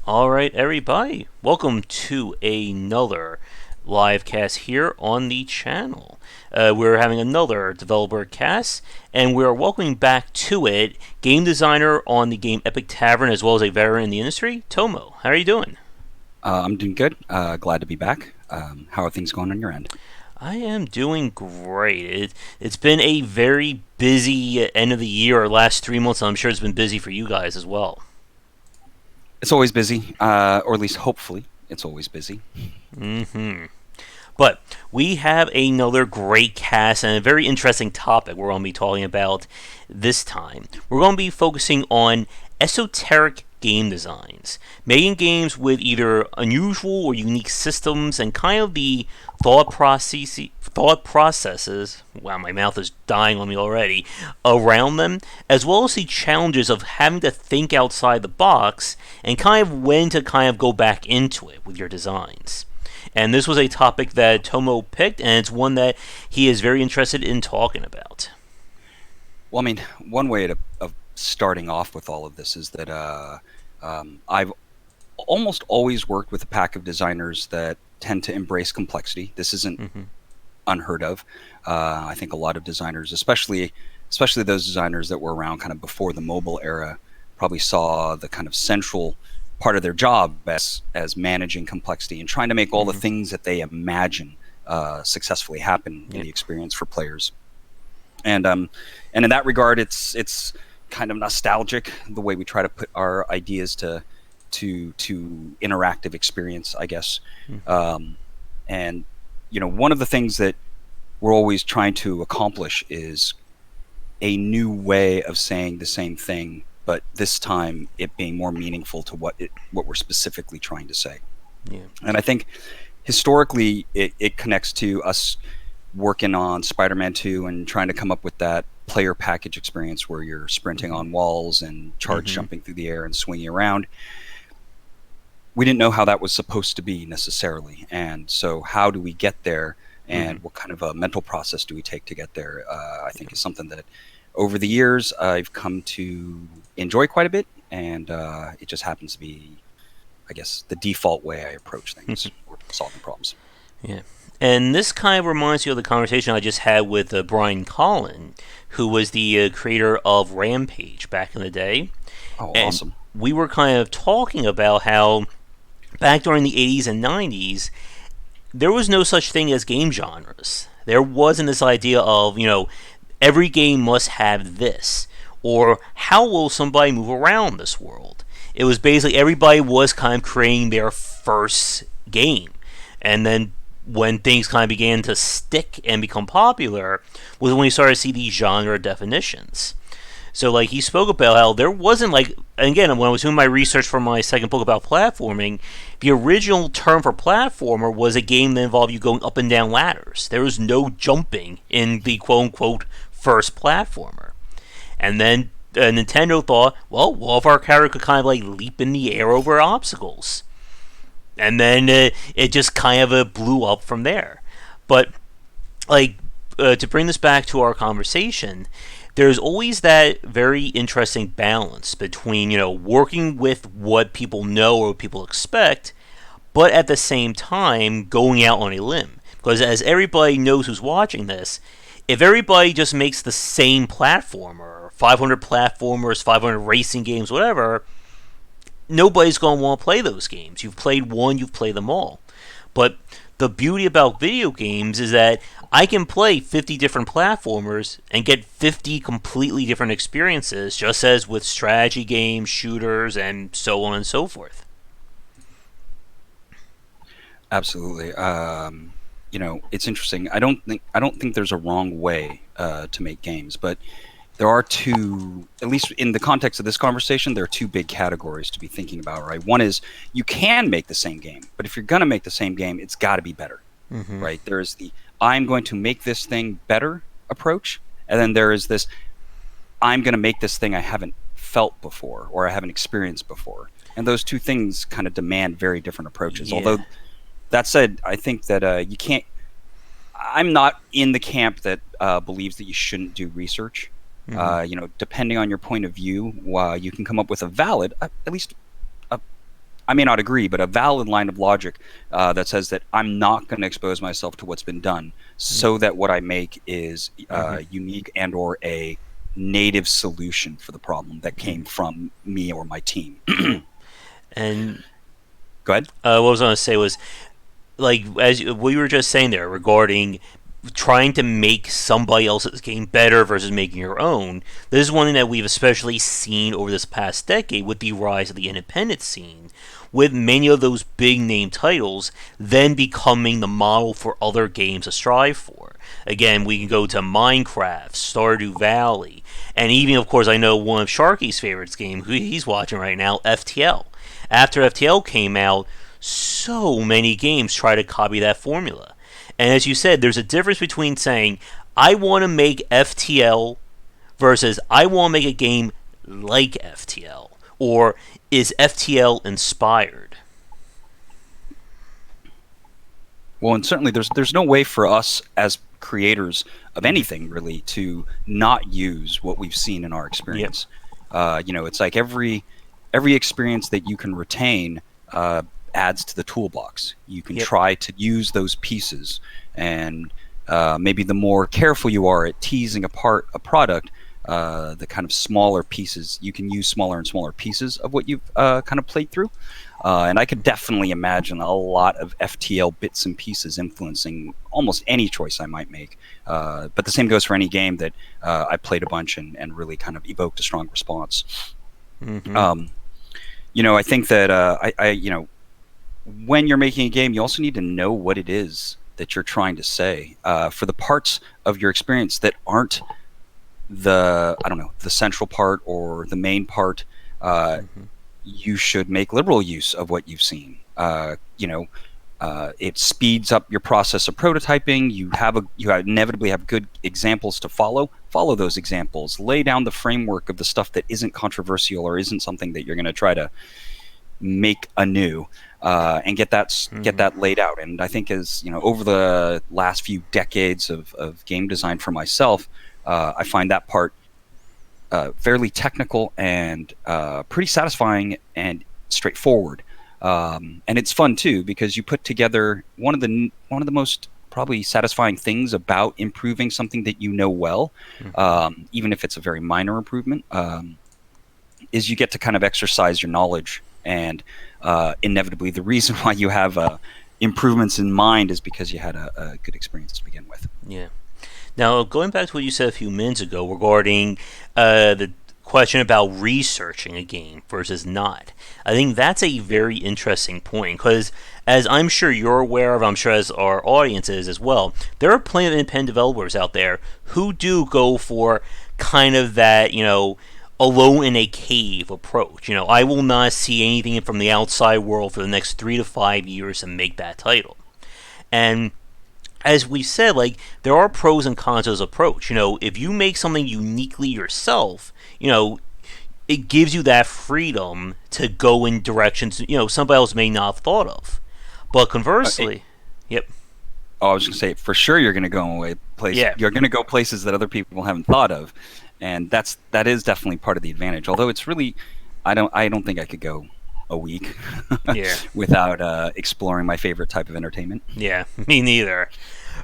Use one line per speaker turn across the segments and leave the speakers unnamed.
All right, everybody, welcome to another live cast here on the channel. We're having another developer cast, and we're welcoming back to it game designer on the game Epic Tavern, as well as a veteran in the industry, Tomo. How are you doing?
I'm doing good. Glad to be back. How are things going on your end?
I am doing great. It's been a very busy end of the year, or last 3 months, and I'm sure it's been busy for you guys as well.
It's always busy, or at least hopefully it's always busy.
hmm But we have another great cast and a very interesting topic we're going to be talking about this time. We're going to be focusing on esoteric game designs, making games with either unusual or unique systems and kind of the thought processes. Wow, my mouth is dying on me already. Around them, as well as the challenges of having to think outside the box and kind of when to kind of go back into it with your designs. And this was a topic that Tomo picked, and it's one that he is very interested in talking about.
Well, I mean, one way of starting off with all of this is that I've almost always worked with a pack of designers that tend to embrace complexity. This isn't
Mm-hmm.
unheard of. I think a lot of designers, especially those designers that were around kind of before the mobile era, probably saw the kind of central part of their job as managing complexity and trying to make all the
Mm-hmm.
things that they imagine successfully happen in
Yeah.
the experience for players. And in that regard, it's kind of nostalgic the way we try to put our ideas to interactive experience, I guess.
Mm-hmm.
And one of the things that we're always trying to accomplish is a new way of saying the same thing, but this time it being more meaningful to what we're specifically trying to say.
Yeah.
And I think historically it connects to us working on Spider-Man 2 and trying to come up with that player package experience where you're sprinting
Mm-hmm.
on walls and charge
Mm-hmm.
jumping through the air and swinging around. We didn't know how that was supposed to be necessarily. And so how do we get there,
Mm-hmm.
and what kind of a mental process do we take to get there, I think is something that over the years I've come to enjoy quite a bit. And it just happens to be, I guess, the default way I approach things or solving problems.
Yeah. And this kind of reminds you of the conversation I just had with Brian Collin, who was the creator of Rampage back in the day.
Oh,
And
awesome.
we were kind of talking about how back during the 80s and 90s, there was no such thing as game genres. There wasn't this idea of, every game must have this, or how will somebody move around this world. It was basically everybody was kind of creating their first game. And then when things kind of began to stick and become popular was when we started to see these genre definitions. So, like, he spoke about how there wasn't, like, and again, when I was doing my research for my second book about platforming, the original term for platformer was a game that involved you going up and down ladders. There was no jumping in the quote unquote first platformer. And then Nintendo thought, well, what if our character could kind of, like, leap in the air over obstacles? And then it just kind of blew up from there. But, like, to bring this back to our conversation, there's always that very interesting balance between, working with what people know or what people expect, but at the same time going out on a limb. Because as everybody knows who's watching this, if everybody just makes the same platformer, 500 platformers, 500 racing games, whatever, nobody's going to want to play those games. You've played one, you've played them all. But the beauty about video games is that I can play 50 different platformers and get 50 completely different experiences, just as with strategy games, shooters, and so on and so forth.
Absolutely. It's interesting. I don't think there's a wrong way to make games, but there are two, at least in the context of this conversation, there are two big categories to be thinking about, right? One is you can make the same game, but if you're going to make the same game, it's got to be better,
Mm-hmm.
right? There is the I'm going to make this thing better approach, and then there is this I'm going to make this thing I haven't felt before or I haven't experienced before. And those two things kind of demand very different approaches.
Yeah.
Although that said, I think that you can't. I'm not in the camp that believes that you shouldn't do research.
Mm-hmm.
Depending on your point of view, you can come up with a valid, at least a I may not agree, but a valid line of logic that says that I'm not going to expose myself to what's been done, so that what I make is
Mm-hmm.
unique and or a native solution for the problem that came from me or my team.
Yeah. And
Go ahead.
what I was going to say was, like, as we were just saying there regarding trying to make somebody else's game better versus making your own. This is one thing that we've especially seen over this past decade with the rise of the independent scene, with many of those big name titles then becoming the model for other games to strive for. Again, we can go to Minecraft, Stardew Valley, and even, of course, I know one of Sharky's favorites game, who he's watching right now, FTL. After FTL came out, so many games try to copy that formula. And as you said, there's a difference between saying, I want to make FTL versus I want to make a game like FTL. Or is FTL inspired?
Well, and certainly there's no way for us as creators of anything really to not use what we've seen in our
Yep.
experience. It's like every experience that you can retain adds to the toolbox. You can
Yep.
try to use those pieces, and maybe the more careful you are at teasing apart a product, the kind of smaller pieces, you can use smaller and smaller pieces of what you've kind of played through. And I could definitely imagine a lot of FTL bits and pieces influencing almost any choice I might make. But the same goes for any game that I played a bunch and really kind of evoked a strong response.
Mm-hmm.
Um, I think that when you're making a game, you also need to know what it is that you're trying to say. For the parts of your experience that aren't the central part or the main part,
Mm-hmm.
you should make liberal use of what you've seen. It speeds up your process of prototyping. You inevitably have good examples to follow. Follow those examples. Lay down the framework of the stuff that isn't controversial or isn't something that you're going to try to make anew, and get that laid out. And I think as over the last few decades of game design for myself, I find that part fairly technical and pretty satisfying and straightforward. And it's fun too because you put together one of the most probably satisfying things about improving something that you know well, even if it's a very minor improvement, is you get to kind of exercise your knowledge. And inevitably, the reason why you have improvements in mind is because you had a good experience to begin with.
Yeah. Now, going back to what you said a few minutes ago regarding the question about researching a game versus not, I think that's a very interesting point because, as I'm sure you're aware of, I'm sure as our audience is as well, there are plenty of independent developers out there who do go for kind of that, alone in a cave approach. I will not see anything from the outside world for the next 3 to 5 years and make that title. And as we said, like, there are pros and cons to this approach. If you make something uniquely yourself, it gives you that freedom to go in directions somebody else may not have thought of. But conversely, yep,
I was going to say, for sure, you're going to go away places.
yeah,
You're going to go places that other people haven't thought of, and that is definitely part of the advantage. Although it's really, I don't think I could go a week
yeah,
without exploring my favorite type of entertainment.
yeah, me neither.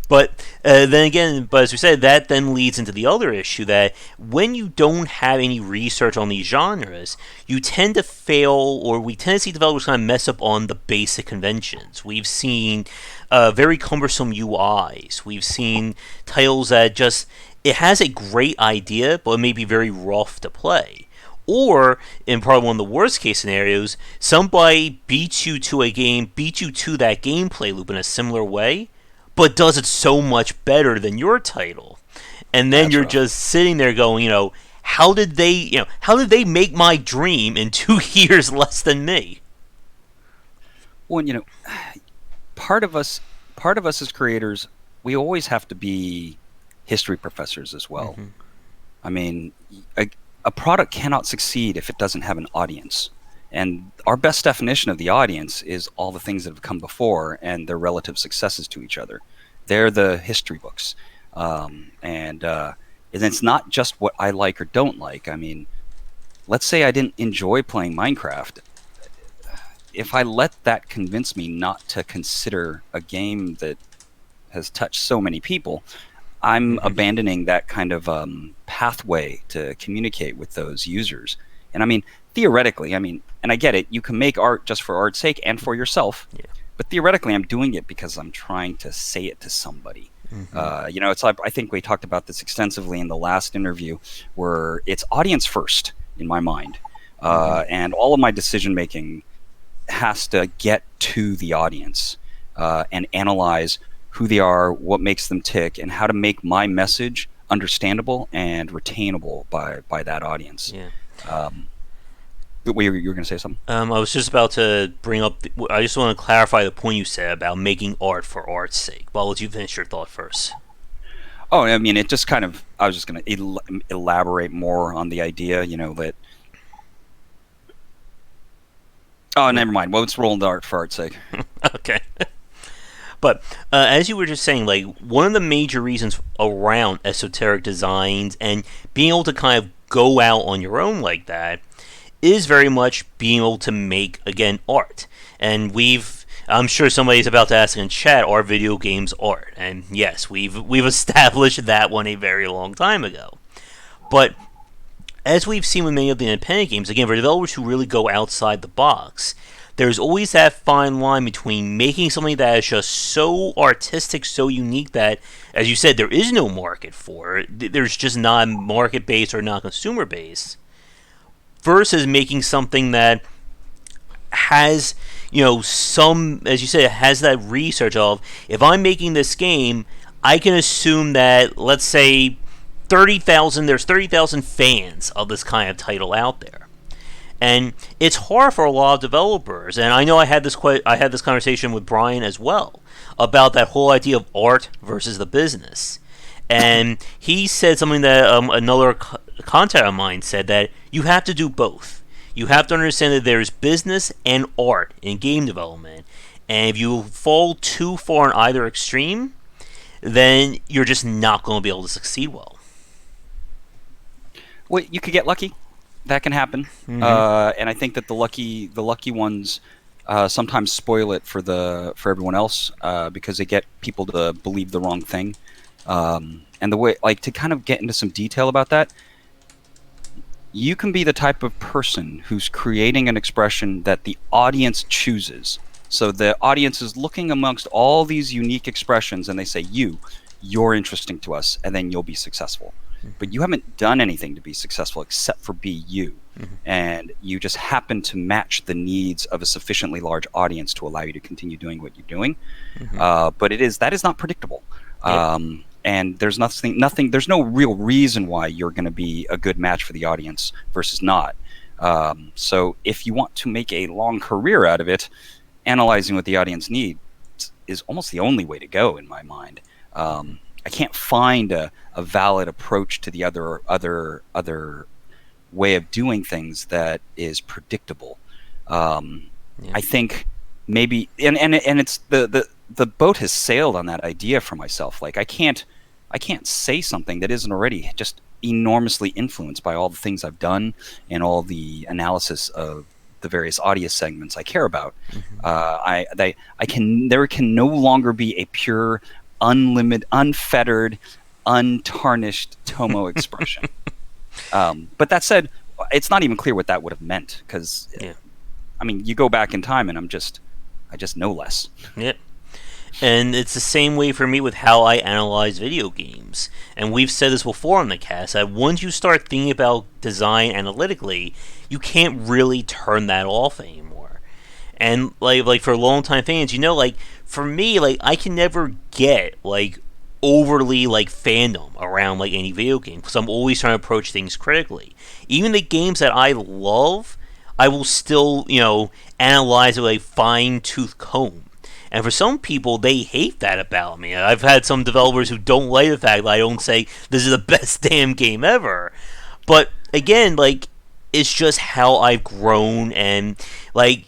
But then again, but as we said, that then leads into the other issue that when you don't have any research on these genres, you tend to fail, or we tend to see developers kind of mess up on the basic conventions. We've seen very cumbersome UIs. We've seen titles that just, it has a great idea, but it may be very rough to play. Or, in probably one of the worst case scenarios, somebody beats you to a game, beats you to that gameplay loop in a similar way, but does it so much better than your title. And then
That's
you're
rough.
just sitting there going, how did they make my dream in 2 years less than me?
Well, part of us, part of us as creators, we always have to be history professors as well.
Mm-hmm.
I mean, a product cannot succeed if it doesn't have an audience. And our best definition of the audience is all the things that have come before and their relative successes to each other. They're the history books. And it's not just what I like or don't like. I mean, let's say I didn't enjoy playing Minecraft. if I let that convince me not to consider a game that has touched so many people, I'm
Mm-hmm.
abandoning that kind of pathway to communicate with those users. And I mean, theoretically, I mean, and I get it, you can make art just for art's sake and for yourself,
Yeah.
but theoretically, I'm doing it because I'm trying to say it to somebody.
Mm-hmm.
It's like, I think we talked about this extensively in the last interview, where it's audience first in my mind,
Mm-hmm.
and all of my decision making has to get to the audience and analyze who they are, what makes them tick, and how to make my message understandable and retainable by that audience.
Yeah.
Um, but you were going to say something?
I was just about to bring up. I just want to clarify the point you said about making art for art's sake. Well, I'll let you finish your thought first.
Oh, I mean, it just kind of. I was just going to elaborate more on the idea, that. Oh,
Yeah.
never mind. Well, let's roll into art for art's sake.
Okay. But as you were just saying, like one of the major reasons around esoteric designs and being able to kind of go out on your own like that is very much being able to make again art. And I'm sure somebody's about to ask in chat, are video games art? And yes, we've established that one a very long time ago. But as we've seen with many of the independent games, again, for developers who really go outside the box, there's always that fine line between making something that is just so artistic, so unique that, as you said, there is no market for it. There's just not market based or not consumer based, versus making something that has, some, as you said, has that research of, if I'm making this game, I can assume that, let's say, there's 30,000 fans of this kind of title out there. And it's hard for a lot of developers, and I know I had this conversation with Brian as well about that whole idea of art versus the business. And he said something that another contact of mine said, that you have to do both. You have to understand that there's business and art in game development, and if you fall too far in either extreme, then you're just not going to be able to succeed well.
Well, you could get lucky. That can happen,
Mm-hmm.
and I think that the lucky ones sometimes spoil it for everyone else because they get people to believe the wrong thing. And the way, like, to kind of get into some detail about that, you can be the type of person who's creating an expression that the audience chooses. So the audience is looking amongst all these unique expressions, and they say, you're interesting to us, and then you'll be successful. But you haven't done anything to be successful except for be you.
Mm-hmm.
And you just happen to match the needs of a sufficiently large audience to allow you to continue doing what you're doing.
Mm-hmm.
But that is not predictable.
Yep.
And there's nothing, there's no real reason why you're going to be a good match for the audience versus not. So if you want to make a long career out of it, analyzing what the audience needs is almost the only way to go in my mind. I can't find a valid approach to the other way of doing things that is predictable.
Yeah.
I think maybe, and it's the boat has sailed on that idea for myself. Like I can't say something that isn't already just enormously influenced by all the things I've done and all the analysis of the various audience segments I care about.
Mm-hmm.
There can no longer be a pure, unlimited, unfettered, untarnished Tomo expression. But that said, it's not even clear what that would have meant because,
Yeah.
I mean, you go back in time and I just know less.
Yep. And it's the same way for me with how I analyze video games. And we've said this before on the cast, that once you start thinking about design analytically, you can't really turn that off anymore. And like for longtime fans, like for me, like I can never get like overly like fandom around like any video game because I'm always trying to approach things critically. Even the games that I love, I will still analyze with a fine tooth comb. And for some people, they hate that about me. I've had some developers who don't like the fact that I don't say this is the best damn game ever. But again, like it's just how I've grown, and like,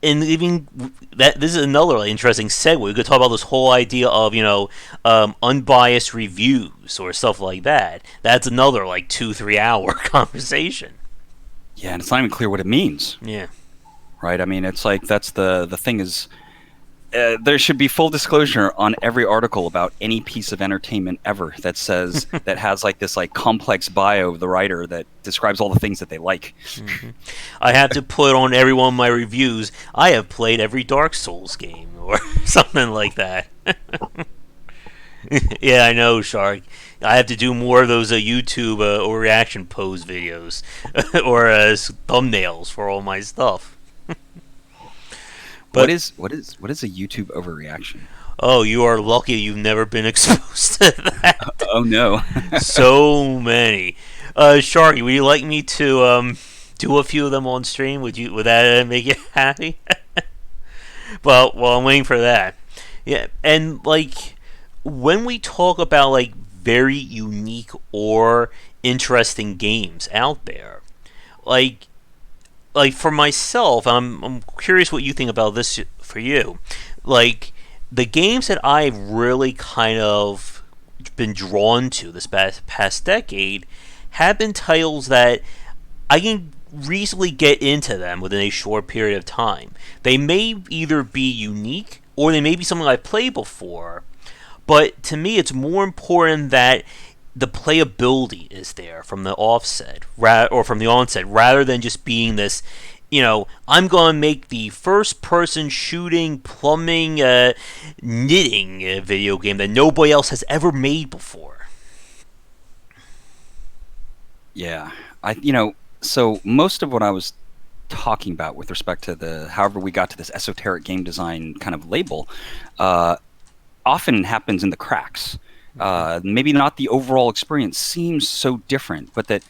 and even that this is another like, interesting segue. We could talk about this whole idea of unbiased reviews or stuff like that. That's another like 2-3 hour conversation.
Yeah, and it's not even clear what it means.
Yeah.
right? I mean, it's like that's the thing is there should be full disclosure on every article about any piece of entertainment ever that says that has like this like complex bio of the writer that describes all the things that they like.
I have to put on every one of my reviews. I have played every Dark Souls game or something like that. Yeah, I know, Shark. I have to do more of those YouTube or reaction pose videos or thumbnails for all my stuff.
What
But
is a YouTube overreaction?
oh, you are lucky you've never been exposed to that.
Oh no.
So many. Sharky, would you like me to do a few of them on stream? Would that make you happy? Well, I'm waiting for that. Yeah, and like when we talk about like very unique or interesting games out there, like for myself, I'm curious what you think about this for you. Like the games that I've really kind of been drawn to this past decade have been titles that I can reasonably get into them within a short period of time. They may either be unique or they may be something I've played before, but to me, it's more important that the playability is there from the offset, or from the onset, rather than just being this. I'm going to make the first-person shooting, plumbing, knitting video game that nobody else has ever made before.
Yeah. So most of what I was talking about with respect to however we got to this esoteric game design kind of label, uh, often happens in the cracks. Maybe not the overall experience seems so different, but that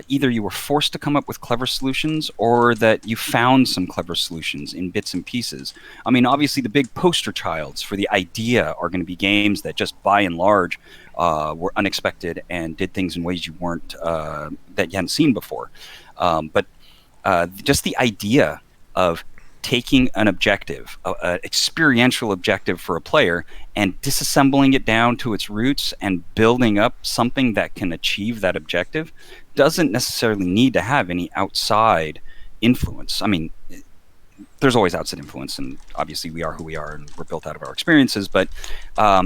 either you were forced to come up with clever solutions or that you found some clever solutions in bits and pieces. I mean, obviously, the big poster childs for the idea are going to be games that just by and large were unexpected and did things in ways you weren't that you hadn't seen before. But just the idea of taking an objective, an experiential objective for a player, and disassembling it down to its roots and building up something that can achieve that objective doesn't necessarily need to have any outside influence. I mean, there's always outside influence, and obviously we are who we are and we're built out of our experiences, but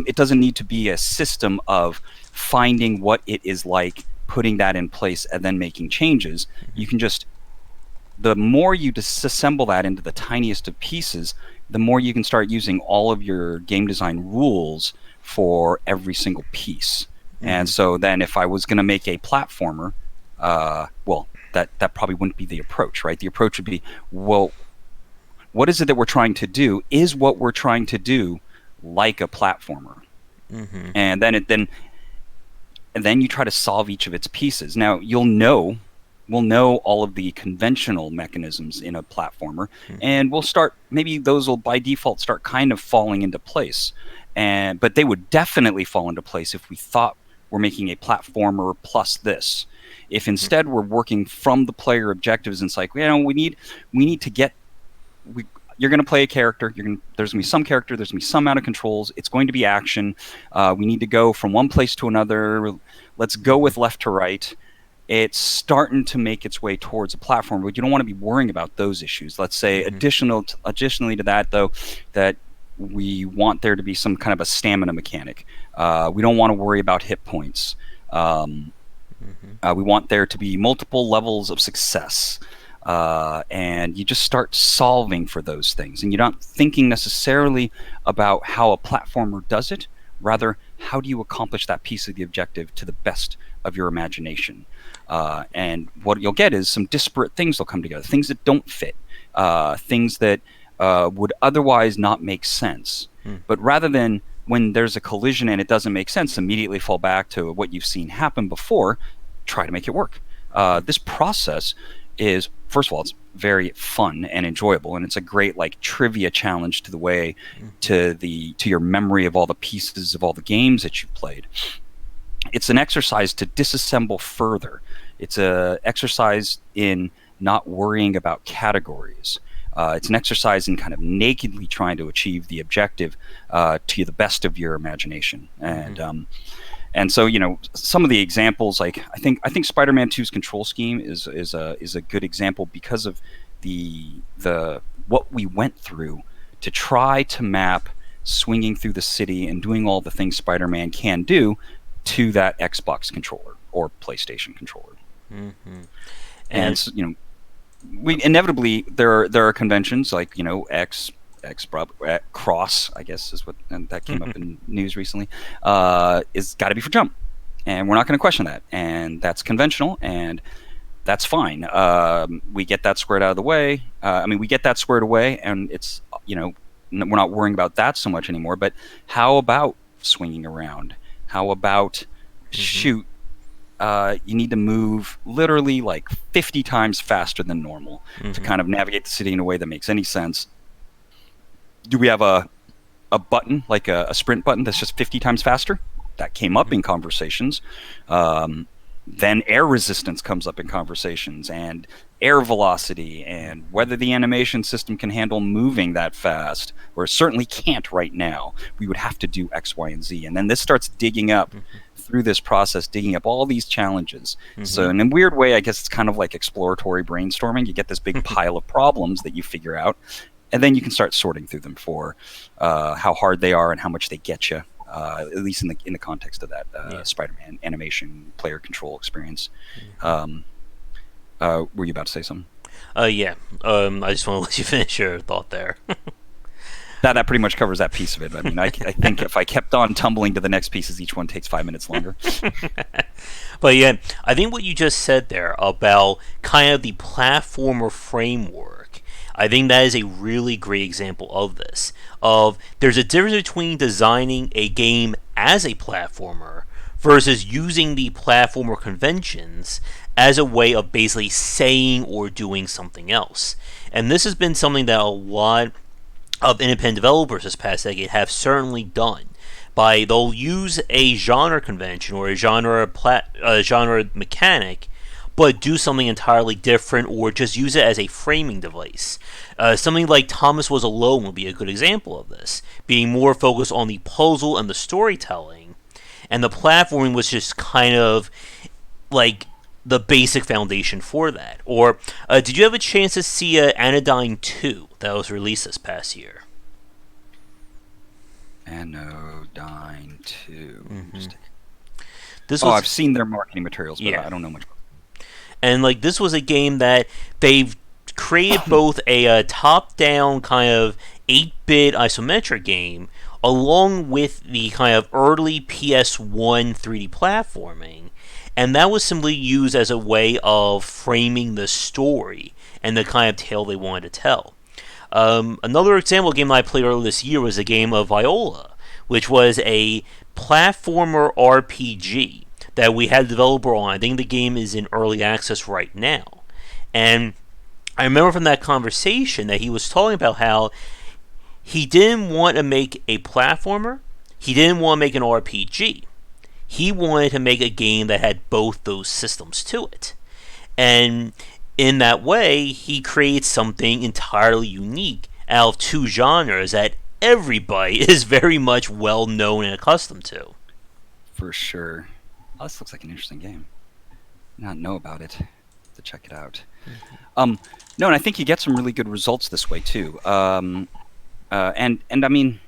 it doesn't need to be a system of finding what it is like, putting that in place, and then making changes. You can just the more you disassemble that into the tiniest of pieces, the more you can start using all of your game design rules for every single piece. Mm-hmm. And so then if I was going to make a platformer, well, that probably wouldn't be the approach, right? The approach would be, well, what is it that we're trying to do? Is what we're trying to do like a platformer? Mm-hmm. And then you try to solve each of its pieces. Now, we'll know all of the conventional mechanisms in a platformer, and maybe those will by default start kind of falling into place. But they would definitely fall into place if we thought we're making a platformer plus this. If instead we're working from the player objectives, and it's like, we need to get, you're going to play a character, there's going to be some character, there's going to be some amount of controls, it's going to be action, we need to go from one place to another, let's go with left to right. It's starting to make its way towards a platform, but you don't want to be worrying about those issues. Let's say additionally to that, though, that we want there to be some kind of a stamina mechanic. We don't want to worry about hit points. We want there to be multiple levels of success. And you just start solving for those things. And you're not thinking necessarily about how a platformer does it. Rather, how do you accomplish that piece of the objective to the best of your imagination? And what you'll get is some disparate things will come together, things that don't fit, things that would otherwise not make sense. But rather than when there's a collision and it doesn't make sense, immediately fall back to what you've seen happen before, try to make it work. This process is, first of all, it's very fun and enjoyable, and it's a great like trivia challenge to the way to your memory of all the pieces of all the games that you've played. It's an exercise to disassemble further. It's a exercise in not worrying about categories. It's an exercise in kind of nakedly trying to achieve the objective to the best of your imagination. And so, some of the examples, like I think Spider-Man 2's control scheme is a good example because of the what we went through to try to map swinging through the city and doing all the things Spider-Man can do to that Xbox controller or PlayStation controller.
Mm-hmm. And
And we inevitably there are conventions like cross, I guess is what, and that came up in news recently, is got to be for jump, and we're not going to question that, and that's conventional, and that's fine. We get that squared out of the way. We get that squared away, and it's we're not worrying about that so much anymore. But how about swinging around? How about shoot? You need to move literally like 50 times faster than normal to kind of navigate the city in a way that makes any sense. Do we have a button, like a sprint button that's just 50 times faster? That came up in conversations. Then air resistance comes up in conversations, and air velocity, and whether the animation system can handle moving that fast, or it certainly can't right now. We would have to do X, Y, and Z. And then this starts digging up through this process, digging up all these challenges. So in a weird way, I guess it's kind of like exploratory brainstorming. You get this big pile of problems that you figure out, and then you can start sorting through them for how hard they are and how much they get you. At least in the context of that Spider-Man animation player control experience. Were you about to say something?
Yeah. I just want to let you finish your thought there.
That pretty much covers that piece of it. I mean, I think if I kept on tumbling to the next pieces, each one takes 5 minutes longer.
But yeah, I think what you just said there about kind of the platformer framework, I think that is a really great example of this. There's a difference between designing a game as a platformer versus using the platformer conventions as a way of basically saying or doing something else. And this has been something that a lot of independent developers this past decade have certainly done. They'll use a genre convention or a genre mechanic, but do something entirely different, or just use it as a framing device. Something like Thomas Was Alone would be a good example of this, being more focused on the puzzle and the storytelling, and the platforming was just kind of like the basic foundation for that. Or did you have a chance to see Anodyne 2 that was released this past year?
Anodyne 2.
This was,
I've seen their marketing materials, but
yeah.
I don't know much.
And this was a game that they've created both a top-down kind of 8-bit isometric game, along with the kind of early PS1 3D platforming, and that was simply used as a way of framing the story and the kind of tale they wanted to tell. Another example game I played earlier this year was a game of Viola, which was a platformer RPG that we had a developer on. I think the game is in early access right now. And I remember from that conversation that he was talking about how he didn't want to make a platformer, he didn't want to make an RPG. He wanted to make a game that had both those systems to it. And in that way, he creates something entirely unique out of two genres that everybody is very much well known and accustomed to.
For sure. Oh, this looks like an interesting game. Not know about it. To check it out. No, and I think you get some really good results this way too. And I mean,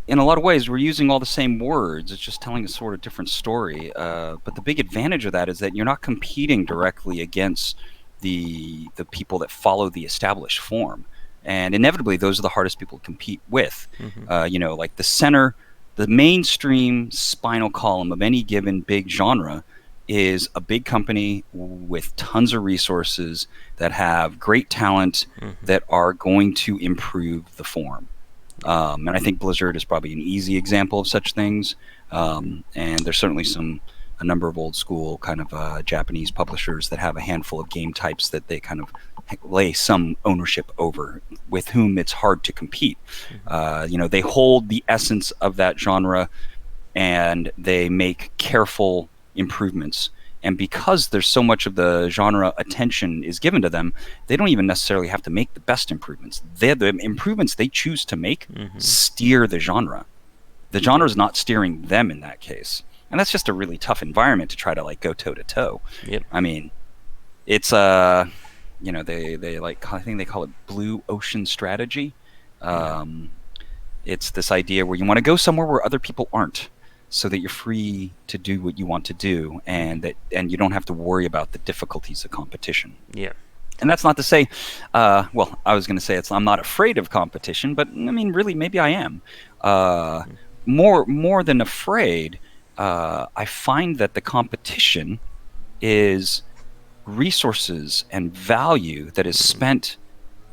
in a lot of ways, we're using all the same words. It's just telling a sort of different story. But the big advantage of that is that you're not competing directly against the people that follow the established form. And inevitably, those are the hardest people to compete with. Like the mainstream spinal column of any given big genre is a big company with tons of resources that have great talent that are going to improve the form. And I think Blizzard is probably an easy example of such things. And there's certainly a number of old school kind of Japanese publishers that have a handful of game types that they kind of lay some ownership over, with whom it's hard to compete. They hold the essence of that genre and they make careful improvements. And because there's so much of the genre attention is given to them, they don't even necessarily have to make the best improvements. The improvements they choose to make steer the genre. The genre is not steering them in that case. And that's just a really tough environment to try to go toe to toe.
Yep.
I mean, it's they like, I think they call it blue ocean strategy.
Yeah.
Um, it's this idea where you want to go somewhere where other people aren't, so that you're free to do what you want to do,
Hmm.
and you don't have to worry about the difficulties of competition.
Yeah.
And that's not to say, well, I was going to say I'm not afraid of competition, but I mean, really, maybe I am. Uh, more than afraid, I find that the competition is resources and value that is spent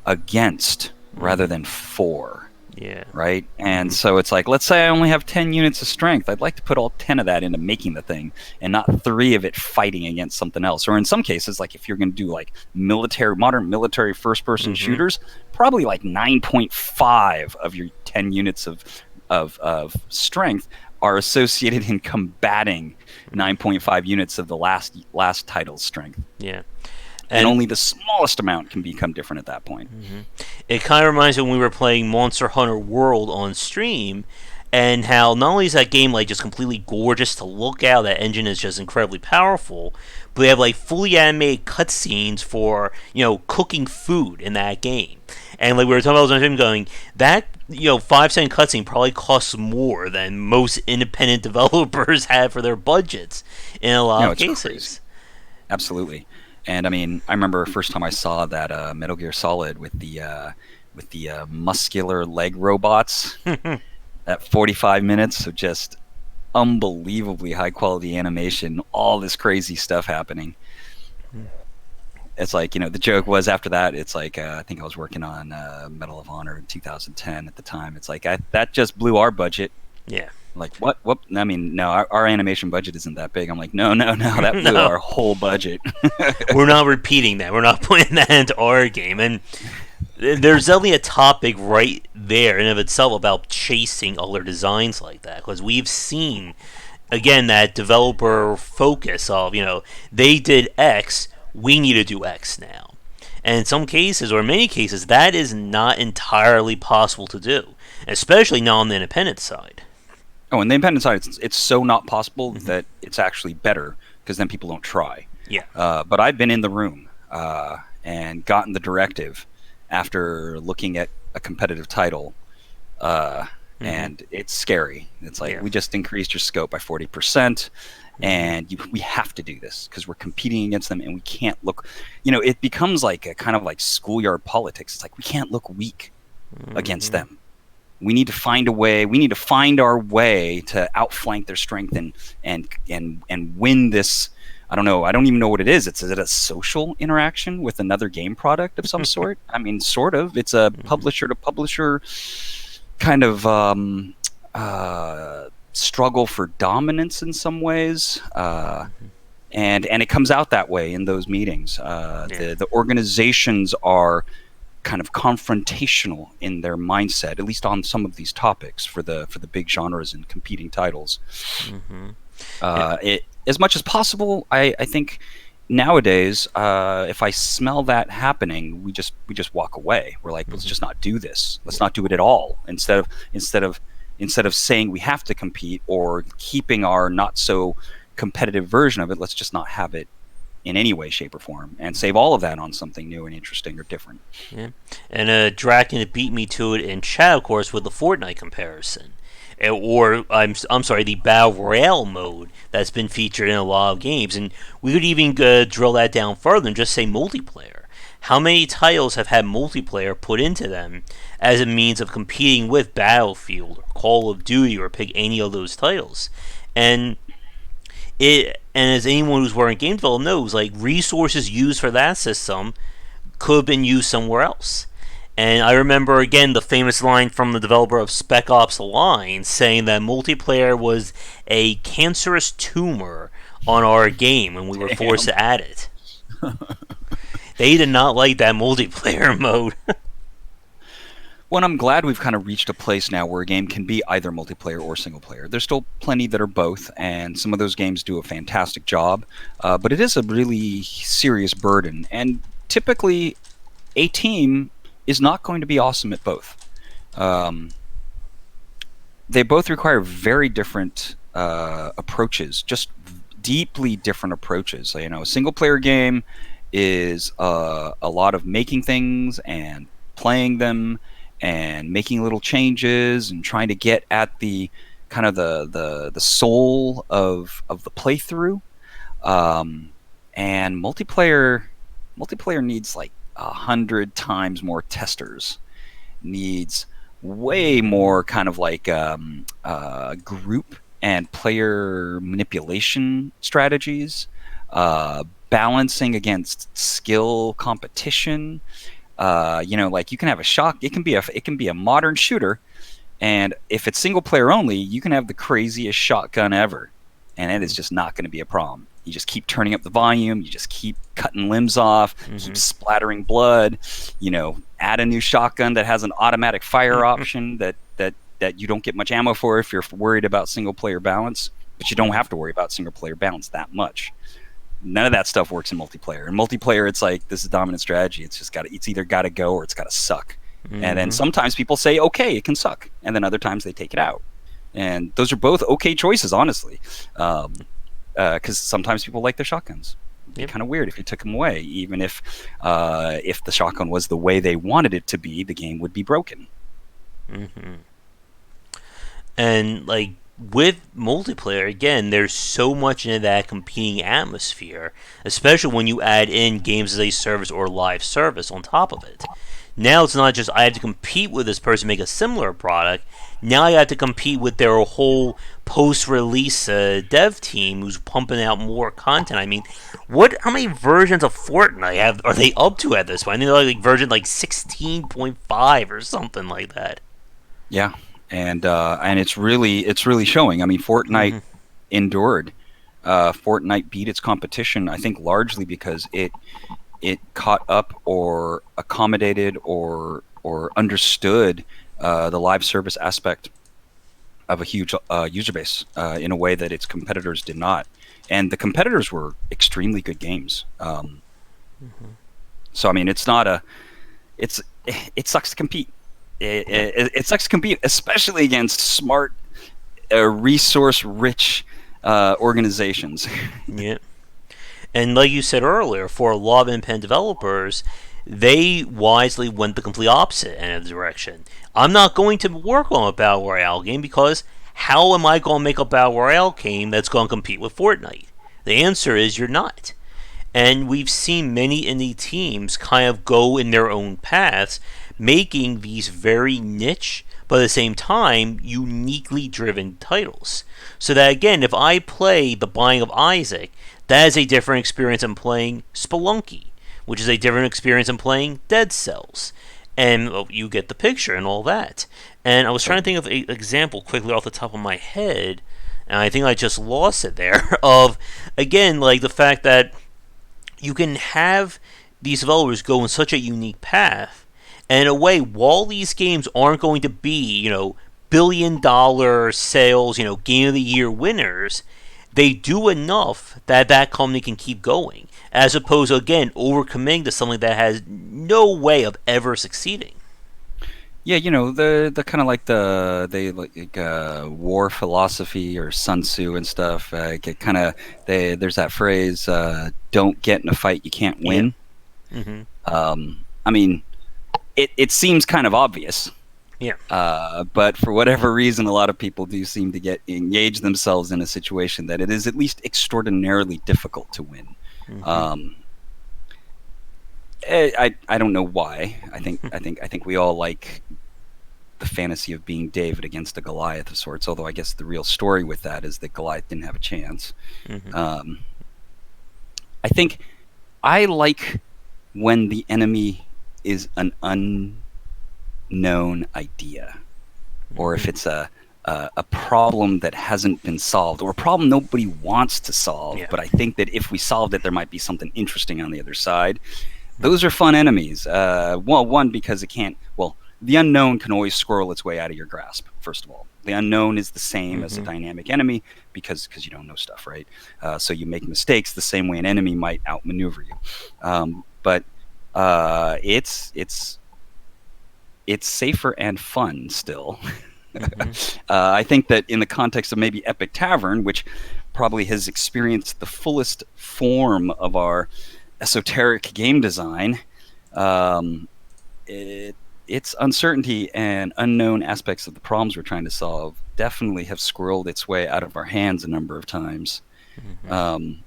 against rather
Hmm.
than for.
Yeah.
Right? And
Hmm.
so it's like, let's say I only have 10 units of strength. I'd like to put all 10 of that into making the thing and not 3 of it fighting against something else. Or in some cases, like if you're going to do like modern military first person
Hmm.
shooters, probably like 9.5 of your 10 units of strength are associated in combating 9.5 units of the last title's strength.
Yeah.
And
And
only the smallest amount can become different at that point.
it kind of reminds me when we were playing Monster Hunter World on stream, and how not only is that game like just completely gorgeous to look at, that engine is just incredibly powerful, but they have like fully animated cutscenes for cooking food in that game. And like we were talking about on stream, going that 5 second cutscene probably costs more than most independent developers have for their budgets in a lot
No,
of
it's crazy.
cases.
Absolutely. And I mean, I remember first time I saw that Metal Gear Solid with the muscular leg robots. That 45 minutes of just unbelievably high quality animation, all this crazy stuff happening. It's like, the joke was after that, it's like, I think I was working on Medal of Honor in 2010 at the time. It's like, that just blew our budget.
Yeah.
Like, what? I mean, no, our animation budget isn't that big. I'm like, no, no, no, that blew
No,
our whole budget.
we're not repeating that. We're not putting that into our game. And there's definitely a topic right there in of itself about chasing other designs like that, because we've seen again that developer focus of they did X, we need to do X now. And in some cases, or in many cases, that is not entirely possible to do, especially not on the independent side.
Oh, and the independent side, it's so not possible
Hmm.
that it's actually better because then people don't try.
Yeah.
But I've been in the room and gotten the directive after looking at a competitive title, uh,
Hmm.
and it's scary. It's like,
Yeah.
we just increased your scope by 40%,
Hmm.
and we have to do this because we're competing against them, and we can't look. It becomes like a kind of like schoolyard politics. It's like we can't look weak against
Hmm.
them. We need to find a way. We need to find our way to outflank their strength and win this. I don't know. I don't even know what it is. Is it a social interaction with another game product of some sort? I mean, sort of. It's a publisher to publisher kind of struggle for dominance in some ways. And it comes out that way in those meetings.
Yeah.
The organizations are kind of confrontational in their mindset, at least on some of these topics for the big genres and competing titles.
Hmm. Yeah.
As much as possible, I think nowadays, if I smell that happening, we just walk away. We're like, let's
Hmm.
just not do this. Let's
Yeah.
not do it at all. Instead of saying we have to compete or keeping our not so competitive version of it, let's just not have it in any way, shape, or form, and save all of that on something new and interesting or different.
Yeah. And Draken beat me to it in chat, of course, with the Fortnite comparison. Or I'm sorry, the Battle Royale mode that's been featured in a lot of games, and we could even drill that down further and just say multiplayer. How many titles have had multiplayer put into them as a means of competing with Battlefield or Call of Duty or pick any of those titles? And as anyone who's working game development knows, like resources used for that system could have been used somewhere else. And I remember again the famous line from the developer of Spec Ops: The Line saying that multiplayer was a cancerous tumor on our game when we were forced
Damn.
to add it. They did not like that multiplayer mode.
Well, I'm glad we've kind of reached a place now where a game can be either multiplayer or single player. There's still plenty that are both, and some of those games do a fantastic job, but it is a really serious burden. And typically, a team is not going to be awesome at both. Um, they both require very different approaches, just deeply different approaches. So, a single player game is a lot of making things and playing them and making little changes and trying to get at the kind of the soul of the playthrough. Um, and multiplayer needs like 100 times more testers, needs way more kind of like group and player manipulation strategies, balancing against skill competition. Like you can have a shock. It can be a modern shooter, and if it's single player only, you can have the craziest shotgun ever, and it is just not going to be a problem. You just keep turning up the volume. You just keep cutting limbs off, keep splattering blood. Add a new shotgun that has an automatic fire option that you don't get much ammo for if you're worried about single player balance. But you don't have to worry about single player balance that much. None of that stuff works in multiplayer. In multiplayer, it's like this is dominant strategy. It's either got to go or it's got to suck. And then sometimes people say, okay, it can suck. And then other times they take it out. And those are both okay choices, honestly. Because sometimes people like their shotguns. It'd be kind of weird if you took them away. Even if the shotgun was the way they wanted it to be, the game would be broken.
And like with multiplayer, again, there's so much into that competing atmosphere, especially when you add in games as a service or live service on top of it. Now it's not just I had to compete with this person to make a similar product. Now I have to compete with their whole post-release dev team who's pumping out more content. I mean, how many versions of Fortnite are they up to at this point? I think they're like version like 16.5 or something like that.
Yeah, and it's really showing. I mean, Fortnite endured. Fortnite beat its competition, I think, largely because it caught up or accommodated or understood the live service aspect of a huge user base in a way that its competitors did not. And the competitors were extremely good games. So I mean, it sucks to compete. It sucks to compete, especially against smart, resource-rich organizations.
Yeah. And like you said earlier, for a lot of independent developers, they wisely went the complete opposite end of the direction. I'm not going to work on a Battle Royale game because how am I going to make a Battle Royale game that's going to compete with Fortnite? The answer is you're not. And we've seen many indie teams kind of go in their own paths, making these very niche, but at the same time, uniquely driven titles. So that again, if I play The Binding of Isaac, that is a different experience than playing Spelunky, which is a different experience than playing Dead Cells. And you get the picture and all that. And I was trying to think of an example quickly off the top of my head, and I think I just lost it there, of, again, like the fact that you can have these developers go in such a unique path, and in a way, while these games aren't going to be, billion-dollar sales, Game of the Year winners, they do enough that company can keep going, as opposed to, again, overcommitting to something that has no way of ever succeeding.
Yeah, the kind of like war philosophy or Sun Tzu and stuff. There's that phrase, "Don't get in a fight you can't win."
Yeah.
I mean, it seems kind of obvious.
Yeah.
But for whatever reason, a lot of people do seem to engage themselves in a situation that it is at least extraordinarily difficult to win. I don't know why. I think we all like the fantasy of being David against a Goliath of sorts. Although I guess the real story with that is that Goliath didn't have a chance. I think I like when the enemy is an unknown idea, or if it's a problem that hasn't been solved, or a problem nobody wants to solve, but I think that if we solved it, there might be something interesting on the other side. Those are fun enemies. One, because the unknown can always squirrel its way out of your grasp, first of all. The unknown is the same as a dynamic enemy because you don't know stuff, right? So you make mistakes the same way an enemy might outmaneuver you. But it's safer and fun still. I think that in the context of maybe Epic Tavern, which probably has experienced the fullest form of our esoteric game design, um, it, its uncertainty and unknown aspects of the problems we're trying to solve definitely have squirreled its way out of our hands a number of times.
Hmm.
Um,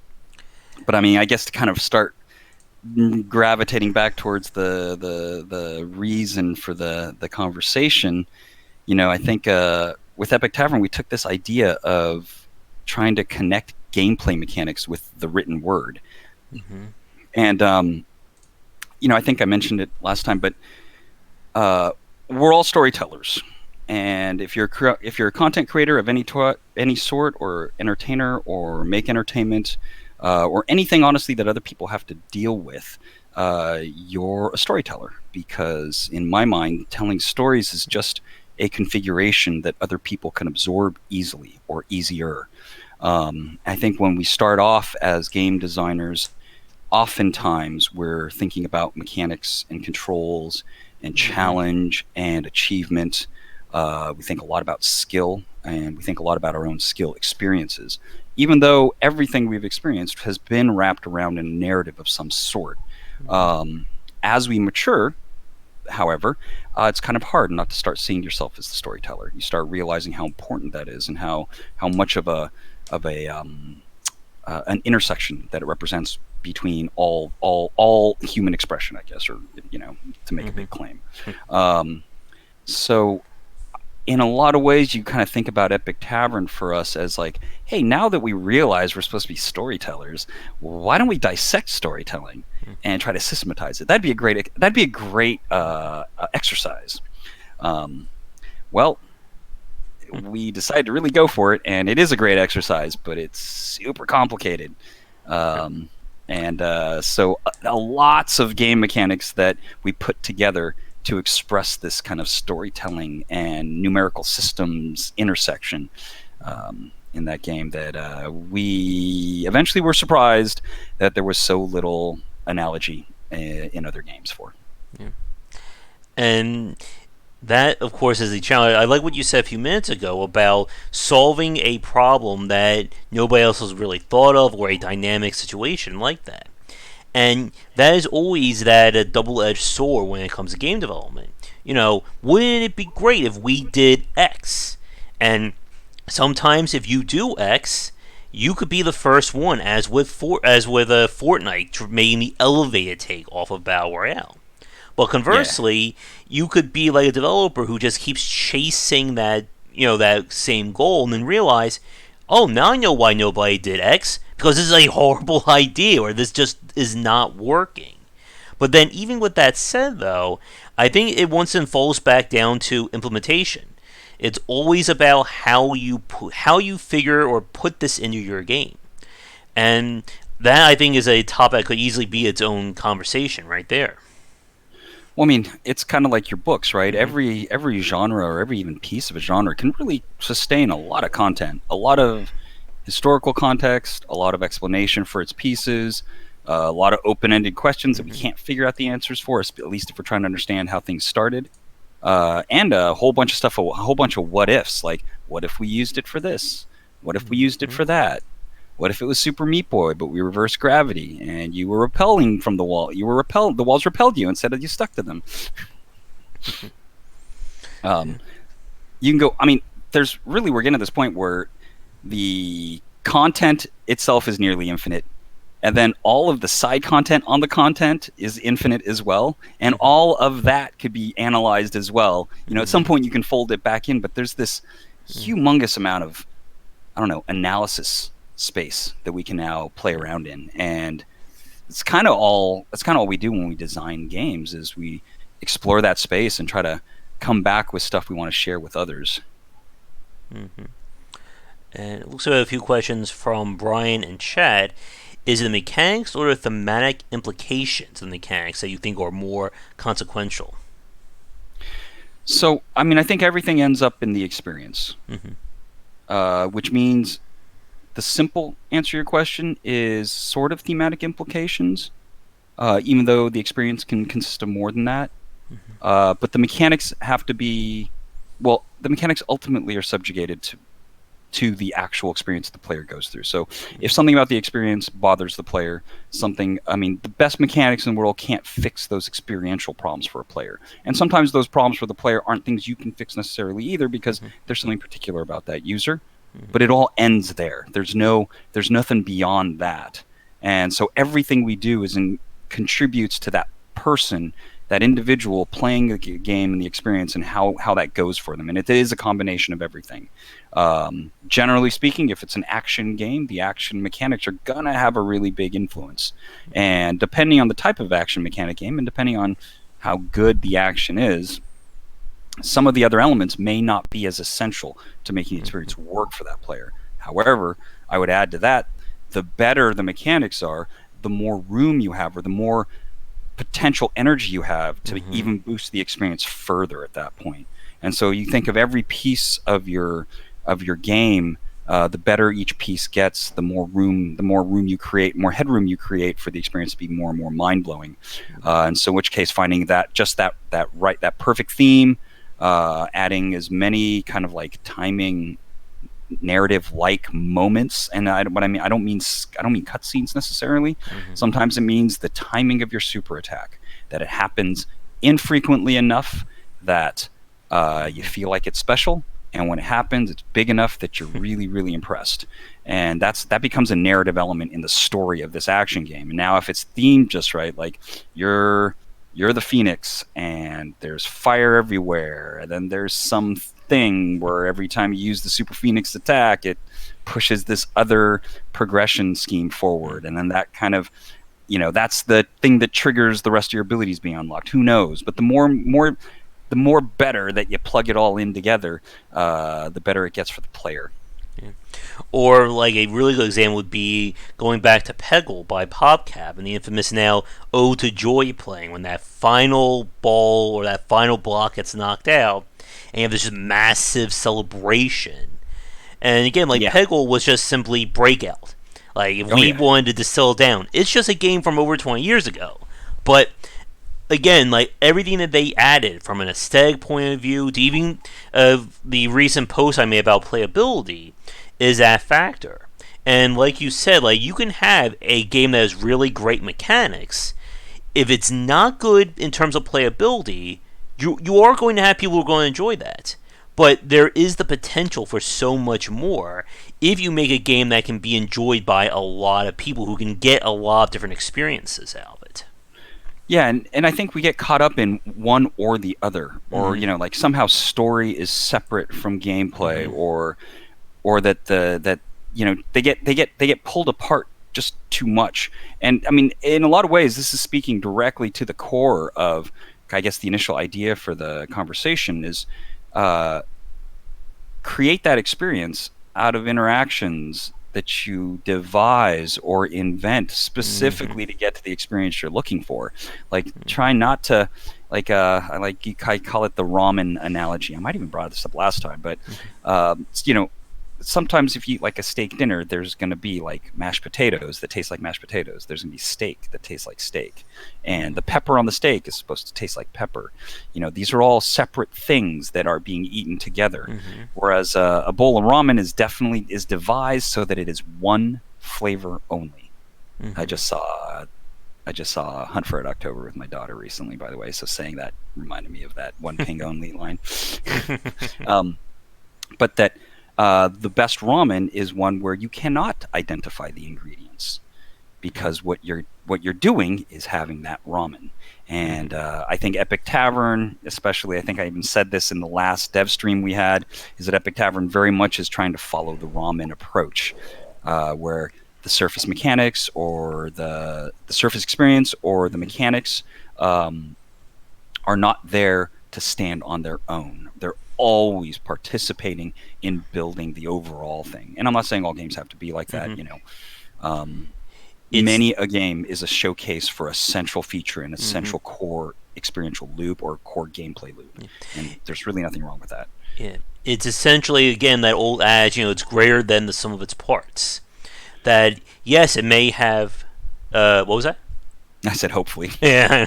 but I mean, I guess to kind of start gravitating back towards the reason for the conversation, I think with Epic Tavern we took this idea of trying to connect gameplay mechanics with the written word,
Hmm.
and I think I mentioned it last time, but we're all storytellers, and if you're a content creator of any sort, or entertainer, or make entertainment, or anything honestly that other people have to deal with, you're a storyteller, because in my mind, telling stories is just a configuration that other people can absorb easily or easier. I think when we start off as game designers, oftentimes we're thinking about mechanics and controls and
Hmm.
challenge and achievement. We think a lot about skill, and we think a lot about our own skill experiences, even though everything we've experienced has been wrapped around a narrative of some sort.
Hmm.
Um, as we mature, however, it's kind of hard not to start seeing yourself as the storyteller. You start realizing how important that is, and how much of a an intersection that it represents between all human expression, I guess, or to make a
Hmm.
big claim. Um, so in a lot of ways, you kind of think about Epic Tavern for us as like, hey, now that we realize we're supposed to be storytellers, why don't we dissect storytelling and try to systematize it? That'd be a great exercise. Um, well, we decided to really go for it, and it is a great exercise, but it's super complicated. Um, and so lots of game mechanics that we put together to express this kind of storytelling and numerical systems intersection in that game, that we eventually were surprised that there was so little analogy in other games for.
Yeah. And that, of course, is the challenge. I like what you said a few minutes ago about solving a problem that nobody else has really thought of, or a dynamic situation like that. And that is always that a double-edged sword when it comes to game development. Wouldn't it be great if we did X? And sometimes if you do X, you could be the first one, as with a Fortnite, making the elevated take off of Battle Royale. But
Yeah.
conversely, you could be like a developer who just keeps chasing that same goal, and then realize, oh, now I know why nobody did X, because this is a horrible idea, or this just is not working. But then, even with that said, though, I think it once and falls back down to implementation. It's always about how you figure or put this into your game, and that I think is a topic that could easily be its own conversation right there.
Well, I mean, it's kind of like your books, right?
Hmm.
Every genre, or every even piece of a genre, can really sustain a lot of content, a lot of historical context, a lot of explanation for its pieces, a lot of open-ended questions that we
Hmm.
can't figure out the answers for, at least if we're trying to understand how things started, and a whole bunch of stuff, a whole bunch of what ifs, like what if we used it for this? What if we used it
Hmm.
for that? What if it was Super Meat Boy, but we reversed gravity and you were repelling from the wall? You were repelled. The walls repelled you instead of you stuck to them. Um, you can go. I mean, we're getting to this point where the content itself is nearly infinite, and then all of the side content on the content is infinite as well, and
Hmm.
all of that could be analyzed as well. At some
Hmm.
point you can fold it back in, but there's this humongous amount of, I don't know, analysis space that we can now play around in, and that's kind of all we do when we design games, is we explore that space and try to come back with stuff we want to share with others.
Hmm. And it looks like we have a few questions from Brian and Chad. Is it the mechanics or the thematic implications of the mechanics that you think are more consequential?
So, I mean, I think everything ends up in the experience,
Hmm.
which means the simple answer to your question is sort of thematic implications, even though the experience can consist of more than that. But the mechanics have to be, well, the mechanics ultimately are subjugated to to the actual experience the player goes through. So if something about the experience bothers the player, the best mechanics in the world can't fix those experiential problems for a player. And sometimes those problems for the player aren't things you can fix necessarily either, because there's something particular about that user. But it all ends there. There's nothing beyond that. And so everything we do contributes to that person, that individual playing the game and the experience, and how that goes for them. And it is a combination of everything. Generally speaking, if it's an action game, the action mechanics are going to have a really big influence. And depending on the type of action mechanic game, and depending on how good the action is, some of the other elements may not be as essential to making the experience work for that player. However, I would add to that, the better the mechanics are, the more room you have, or the more potential energy you have to even boost the experience further at that point. And so you think of every piece of your game, the better each piece gets, the more room you create, more headroom you create for the experience to be more and more mind-blowing. And so in which case, finding that perfect theme, adding as many kind of like timing narrative-like moments, and I don't mean cutscenes necessarily. Sometimes it means the timing of your super attack, that it happens infrequently enough that you feel like it's special, and when it happens, it's big enough that you're really, really impressed. And that becomes a narrative element in the story of this action game. And now if it's themed just right, like you're the Phoenix, and there's fire everywhere, and then there's some thing where every time you use the Super Phoenix attack, it pushes this other progression scheme forward, and then that kind of, that's the thing that triggers the rest of your abilities being unlocked. Who knows? But the more better that you plug it all in together, the better it gets for the player.
Yeah. Or like a really good example would be going back to Peggle by PopCap, and the infamous now Ode to Joy playing, when that final ball or that final block gets knocked out, and you have this just massive celebration. And again, Peggle was just simply Breakout. Like, if we wanted to distill it down, it's just a game from over 20 years ago. But again, like everything that they added from an aesthetic point of view, to even the recent post I made about playability, is that factor. And like you said, like you can have a game that has really great mechanics. If it's not good in terms of playability, you are going to have people who are going to enjoy that. But there is the potential for so much more if you make a game that can be enjoyed by a lot of people who can get a lot of different experiences out of it.
Yeah, and I think we get caught up in one or the other, or like somehow story is separate from gameplay, or that they get pulled apart just too much. And I mean, in a lot of ways, this is speaking directly to the core of, I guess, the initial idea for the conversation is create that experience out of interactions that you devise or invent specifically to get to the experience you're looking for. Like, try not to, I call it the ramen analogy. I might even brought this up last time, but sometimes if you eat like a steak dinner, there's going to be like mashed potatoes that taste like mashed potatoes. There's going to be steak that tastes like steak. And the pepper on the steak is supposed to taste like pepper. These are all separate things that are being eaten together. Whereas a bowl of ramen is devised so that it is one flavor only. I just saw Hunt for Red October with my daughter recently, by the way. So saying that reminded me of that one ping only line. But that the best ramen is one where you cannot identify the ingredients, because what you're doing is having that ramen. And I think Epic Tavern, especially, I think I even said this in the last dev stream we had, is that Epic Tavern very much is trying to follow the ramen approach, where the surface mechanics or the surface experience or the mechanics are not there to stand on their own. They're always participating in building the overall thing. And I'm not saying all games have to be like that. Many a game is a showcase for a central feature and a central core experiential loop or core gameplay loop. And there's really nothing wrong with that.
Yeah. It's essentially, again, that old adage, it's greater than the sum of its parts. That, yes, it may have... what was that?
I said hopefully.
Yeah.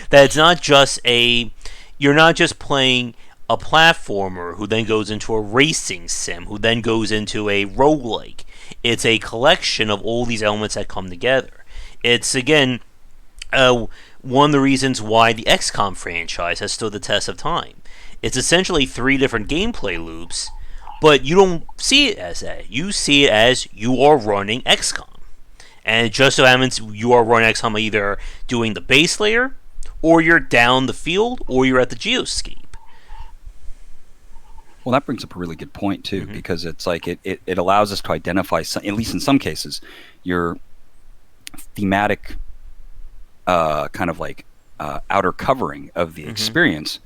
That it's not just you're not just playing a platformer, who then goes into a racing sim, who then goes into a roguelike. It's a collection of all these elements that come together. It's, again, uh, one of the reasons why the XCOM franchise has stood the test of time. It's essentially three different gameplay loops, but you don't see it as that. You see it as you are running XCOM. And it just so happens you are running XCOM either doing the base layer, or you're down the field, or you're at the geoscape.
Well, that brings up a really good point too,
Mm-hmm.
because it's like it allows us to identify, some, at least in some cases, your thematic kind of like outer covering of the
Mm-hmm.
experience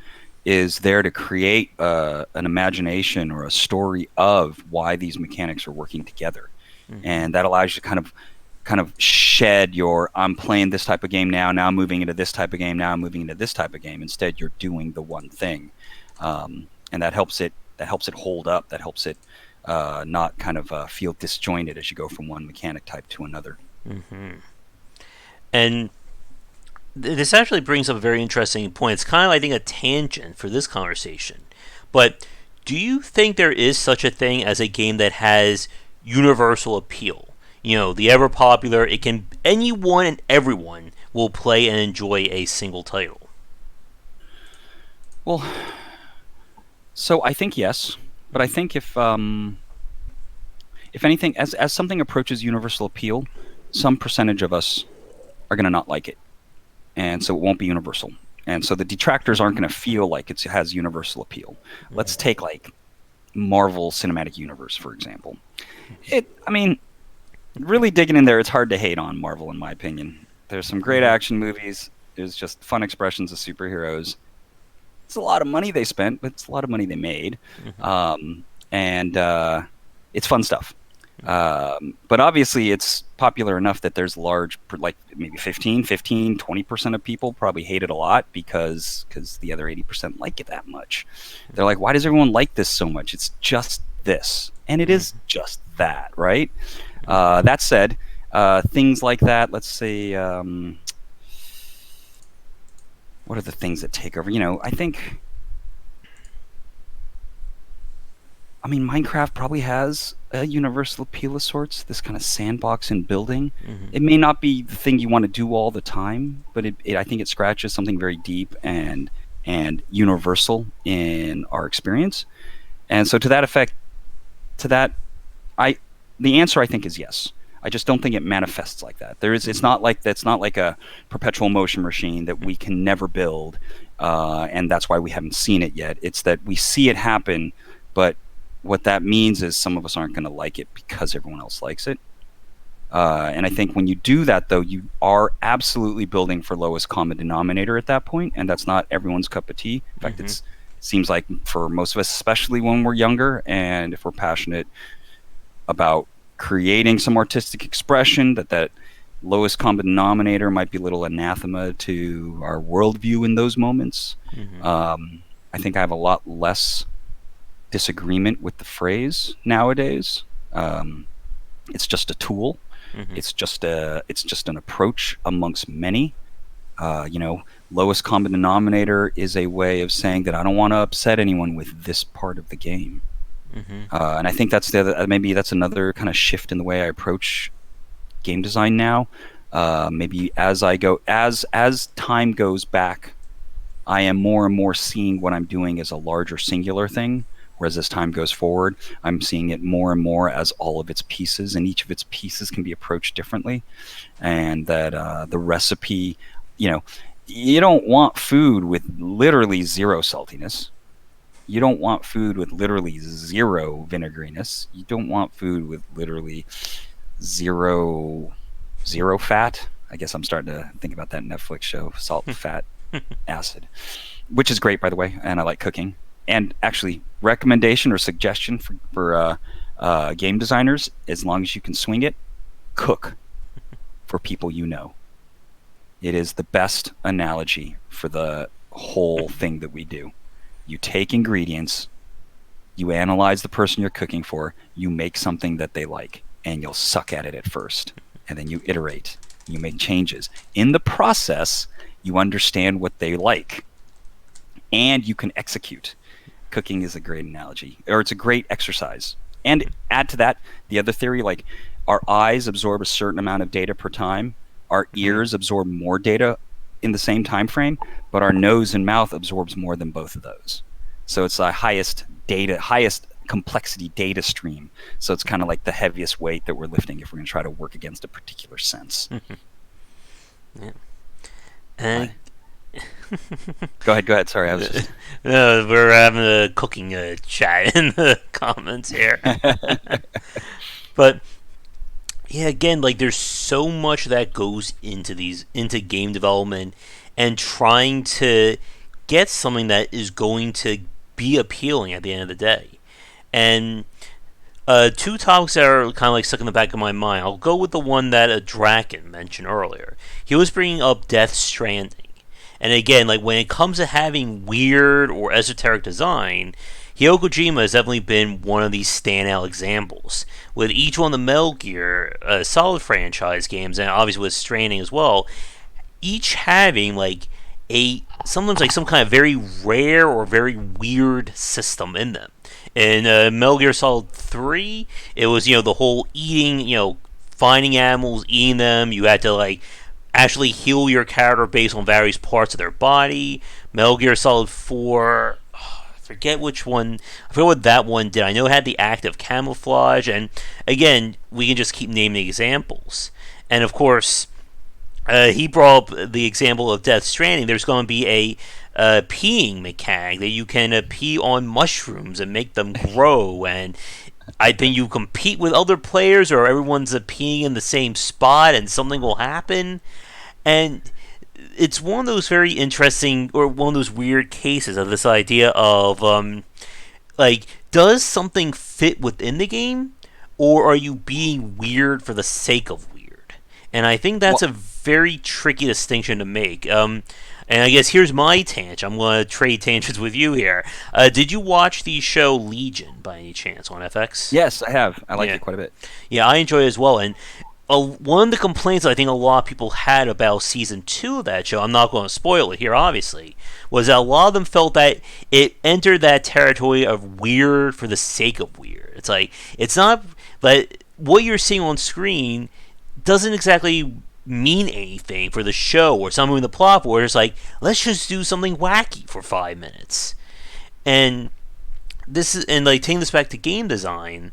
is there to create an imagination or a story of why these mechanics are working together,
Mm-hmm.
and that allows you to kind of shed your I'm playing this type of game now I'm moving into this type of game, now I'm moving into this type of game. Instead, you're doing the one thing, and that helps it hold up. That helps it not kind of feel disjointed as you go from one mechanic type to another.
Mm-hmm. And this actually brings up a very interesting point. It's kind of, I think, a tangent for this conversation. But do you think there is such a thing as a game that has universal appeal? You know, the ever popular, it can, anyone and everyone will play and enjoy a single title.
Well, so I think yes, but I think if anything, as something approaches universal appeal, some percentage of us are going to not like it, and so it won't be universal. And so the detractors aren't going to feel like it has universal appeal. Let's take like Marvel Cinematic Universe, for example. I mean, really digging in there, it's hard to hate on Marvel, in my opinion. There's some great
Mm-hmm.
action movies. There's just fun expressions of superheroes. It's a lot of money they spent, but it's a lot of money they made.
Mm-hmm.
And it's fun stuff. But obviously, it's popular enough that there's large, like maybe 20% of people probably hate it a lot because the other 80% like it that much. They're like, why does everyone like this so much? It's just this. And it is just that, right? That said, things like that, let's say, what are the things that take over? I mean, Minecraft probably has a universal appeal of sorts, this kind of sandbox and building.
Mm-hmm.
It may not be the thing you want to do all the time, but I think it scratches something very deep and universal in our experience. And so to that effect, to that, I the answer I think is yes. I just don't think it manifests like that. It's not like that's not like a perpetual motion machine that we can never build, and that's why we haven't seen it yet. It's that we see it happen, but what that means is some of us aren't going to like it because everyone else likes it. And I think when you do that, though, you are absolutely building for lowest common denominator at that point, and that's not everyone's cup of tea. In fact,
Mm-hmm.
it seems like for most of us, especially when we're younger, and if we're passionate about creating some artistic expression, that lowest common denominator might be a little anathema to our worldview in those moments.
Mm-hmm.
I think I have a lot less disagreement with the phrase nowadays. It's just a tool.
Mm-hmm.
It's just an approach amongst many. Lowest common denominator is a way of saying that I don't want to upset anyone with this part of the game.
Mm-hmm.
And I think maybe that's another kind of shift in the way I approach game design now. Maybe as time goes back, I am more and more seeing what I'm doing as a larger singular thing. Whereas as time goes forward, I'm seeing it more and more as all of its pieces, and each of its pieces can be approached differently. And that the recipe, you don't want food with literally zero saltiness. You don't want food with literally zero vinegariness. You don't want food with literally zero zero fat. I guess I'm starting to think about that Netflix show, Salt, Fat, Acid, which is great, by the way, and I like cooking. And actually, recommendation or suggestion for game designers, as long as you can swing it, cook for people you know. It is the best analogy for the whole thing that we do. You take ingredients, you analyze the person you're cooking for, you make something that they like, and you'll suck at it at first. And then you iterate, you make changes. In the process, you understand what they like, and you can execute. Cooking is a great analogy, or it's a great exercise. And add to that the other theory, like our eyes absorb a certain amount of data per time, our
Mhm.
ears absorb more data in the same time frame, but our nose and mouth absorbs more than both of those. So it's the highest complexity data stream. So it's kind of like the heaviest weight that we're lifting if we're going to try to work against a particular sense.
Yeah.
Why?
And
Go ahead. Sorry, I was just.
we're having a cooking chat in the comments here. But yeah, again, like there's so much that goes into game development and trying to get something that is going to be appealing at the end of the day. And two topics that are kind of like stuck in the back of my mind. I'll go with the one that Draken mentioned earlier. He was bringing up Death Stranding. And again, like when it comes to having weird or esoteric design, Hideo Kojima has definitely been one of these standout examples. With each one of the Metal Gear Solid franchise games, and obviously with Stranding as well, each having like a sometimes like some kind of very rare or very weird system in them. In Metal Gear Solid 3, it was the whole eating, finding animals, eating them. You had to like actually heal your character based on various parts of their body. Metal Gear Solid 4, I forget which one. I forget what that one did. I know it had the active camouflage, and again, we can just keep naming examples. And of course, he brought up the example of Death Stranding. There's going to be a peeing mechanic that you can pee on mushrooms and make them grow, and I think you compete with other players, or everyone's peeing in the same spot, and something will happen. And it's one of those very interesting, or one of those weird cases of this idea of like, does something fit within the game, or are you being weird for the sake of weird? And I think that's
Well,
a very tricky distinction to make. And I guess here's my tangent. I'm going to trade tangents with you here. Did you watch the show Legion by any chance on FX?
yes, I have. I like
Yeah,
it quite a bit.
yeah, I enjoy it as well. And one of the complaints I think a lot of people had about season 2 of that show, I'm not going to spoil it here, obviously, was that a lot of them felt that it entered that territory of weird for the sake of weird. It's like, it's not, but what you're seeing on screen doesn't exactly mean anything for the show or something in the plot, where it's like, let's just do something wacky for 5 minutes. And like taking this back to game design,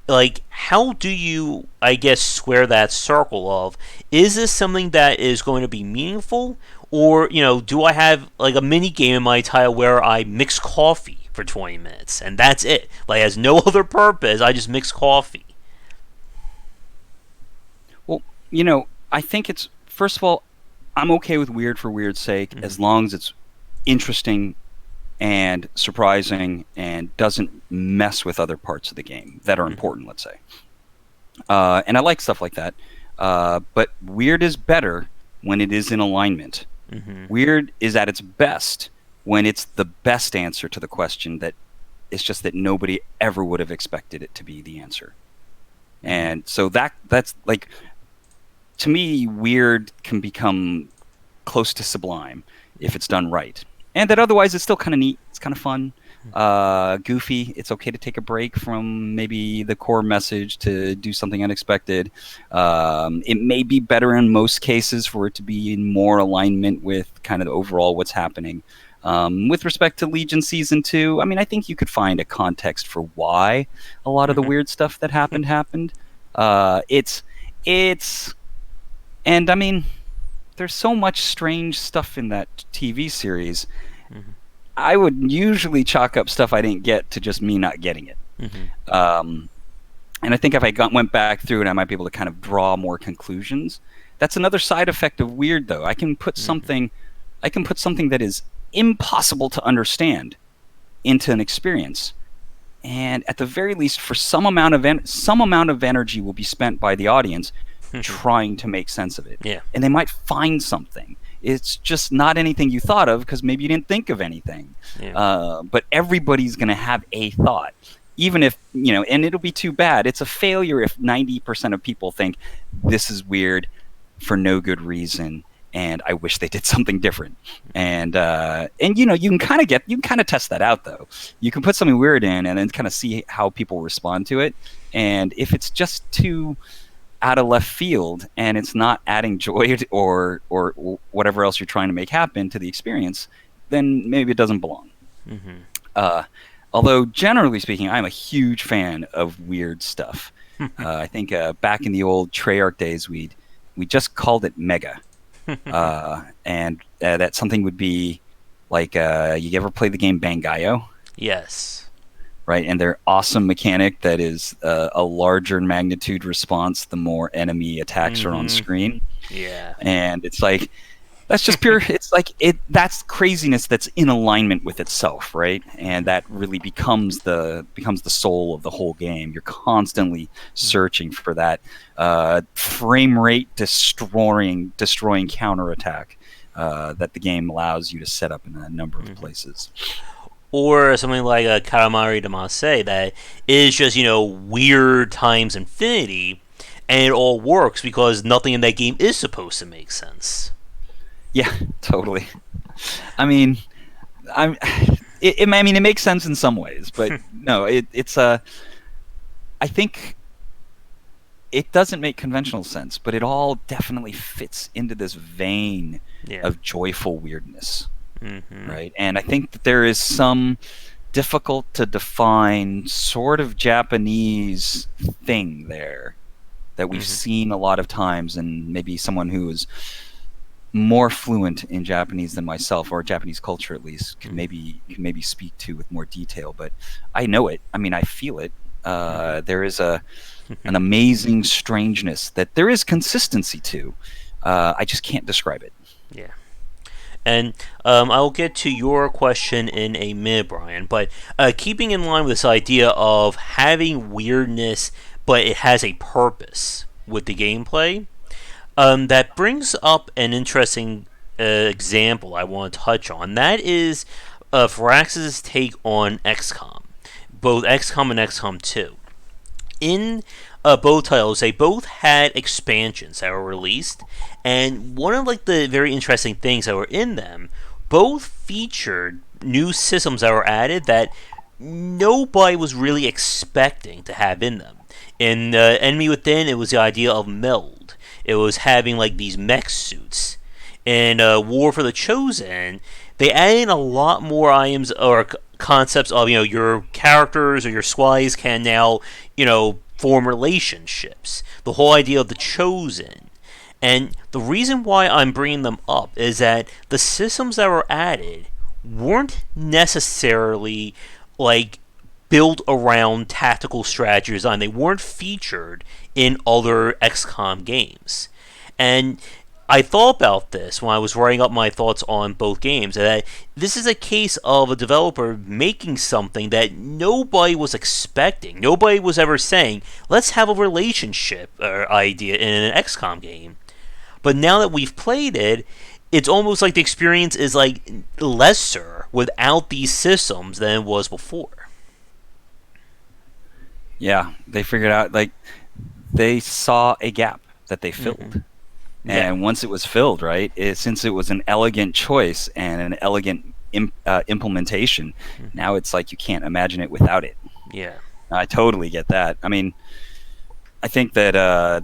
like how do you, I guess, square that circle of, is this something that is going to be meaningful, or do I have like a mini game in my title where I mix coffee for 20 minutes and that's it, like has no other purpose, I just mix coffee.
Well, I think it's first of all, I'm okay with weird for weird's sake
Mm-hmm.
as long as it's interesting and surprising and doesn't mess with other parts of the game that are
Mm-hmm.
important, let's say. And I like stuff like that. But weird is better when it is in alignment.
Mm-hmm.
Weird is at its best when it's the best answer to the question that it's just that nobody ever would have expected it to be the answer. And so that's like, to me, weird can become close to sublime if it's done right. And that otherwise it's still kind of neat. It's kind of fun. Goofy. It's okay to take a break from maybe the core message to do something unexpected. It may be better in most cases for it to be in more alignment with kind of overall what's happening. With respect to Legion Season 2, I mean, I think you could find a context for why a lot of the
Mm-hmm.
weird stuff that happened. It's and I mean, there's so much strange stuff in that TV series.
Mm-hmm.
I would usually chalk up stuff I didn't get to just me not getting it.
Mm-hmm.
And I think if I went back through it, I might be able to kind of draw more conclusions. That's another side effect of weird, though. I can put something that is impossible to understand into an experience, and at the very least, for some amount of energy will be spent by the audience trying to make sense of it.
Yeah.
And they might find something. It's just not anything you thought of because maybe you didn't think of anything.
Yeah.
But everybody's going to have a thought. Even if, and it'll be too bad. It's a failure if 90% of people think this is weird for no good reason and I wish they did something different. And you know, you can kind of test that out though. You can put something weird in and then kind of see how people respond to it. And if it's just too out of left field and it's not adding joy or whatever else you're trying to make happen to the experience, then maybe it doesn't belong.
Mm-hmm.
Uh, Although generally speaking, I'm a huge fan of weird stuff. I think back in the old Treyarch days, we just called it Mega, and that something would be like you ever play the game Bangayo?
Yes.
Right, and their awesome mechanic that is a larger magnitude response the more enemy attacks are on screen.
Yeah.
And it's like that's just pure. It's like that's craziness that's in alignment with itself, right? And that really becomes the soul of the whole game. You're constantly searching for that frame rate destroying counterattack that the game allows you to set up in a number of places.
Or something like a Karamari Damacy that is just, weird times infinity, and it all works because nothing in that game is supposed to make sense.
Yeah, totally. I mean, it makes sense in some ways, but no, it's I think it doesn't make conventional sense, but it all definitely fits into this vein of joyful weirdness.
Mm-hmm.
Right, and I think that there is some difficult to define sort of Japanese thing there that we've seen a lot of times, and maybe someone who is more fluent in Japanese than myself, or Japanese culture at least, can maybe speak to with more detail. But I know it. I mean, I feel it. There is an amazing strangeness that there is consistency to. I just can't describe it.
Yeah. And I'll get to your question in a minute, Brian. But keeping in line with this idea of having weirdness, but it has a purpose with the gameplay, that brings up an interesting example I want to touch on. That is Firaxis' take on XCOM, both XCOM and XCOM 2. In both titles, they both had expansions that were released, and one of the very interesting things that were in them, both featured new systems that were added that nobody was really expecting to have in them. In Enemy Within, it was the idea of meld. It was having these mech suits. In War for the Chosen, they added in a lot more items or concepts of your characters or your squads can now form relationships. The whole idea of the Chosen. And the reason why I'm bringing them up is that the systems that were added weren't necessarily built around tactical strategy design. They weren't featured in other XCOM games. And I thought about this when I was writing up my thoughts on both games, that this is a case of a developer making something that nobody was expecting. Nobody was ever saying, let's have a relationship idea in an XCOM game. But now that we've played it, it's almost like the experience is lesser without these systems than it was before.
Yeah, they figured out, they saw a gap that they filled. Mm-hmm. And once it was filled, right, since it was an elegant choice and an elegant implementation, now it's like you can't imagine it without it.
Yeah,
I totally get that. I mean, I think that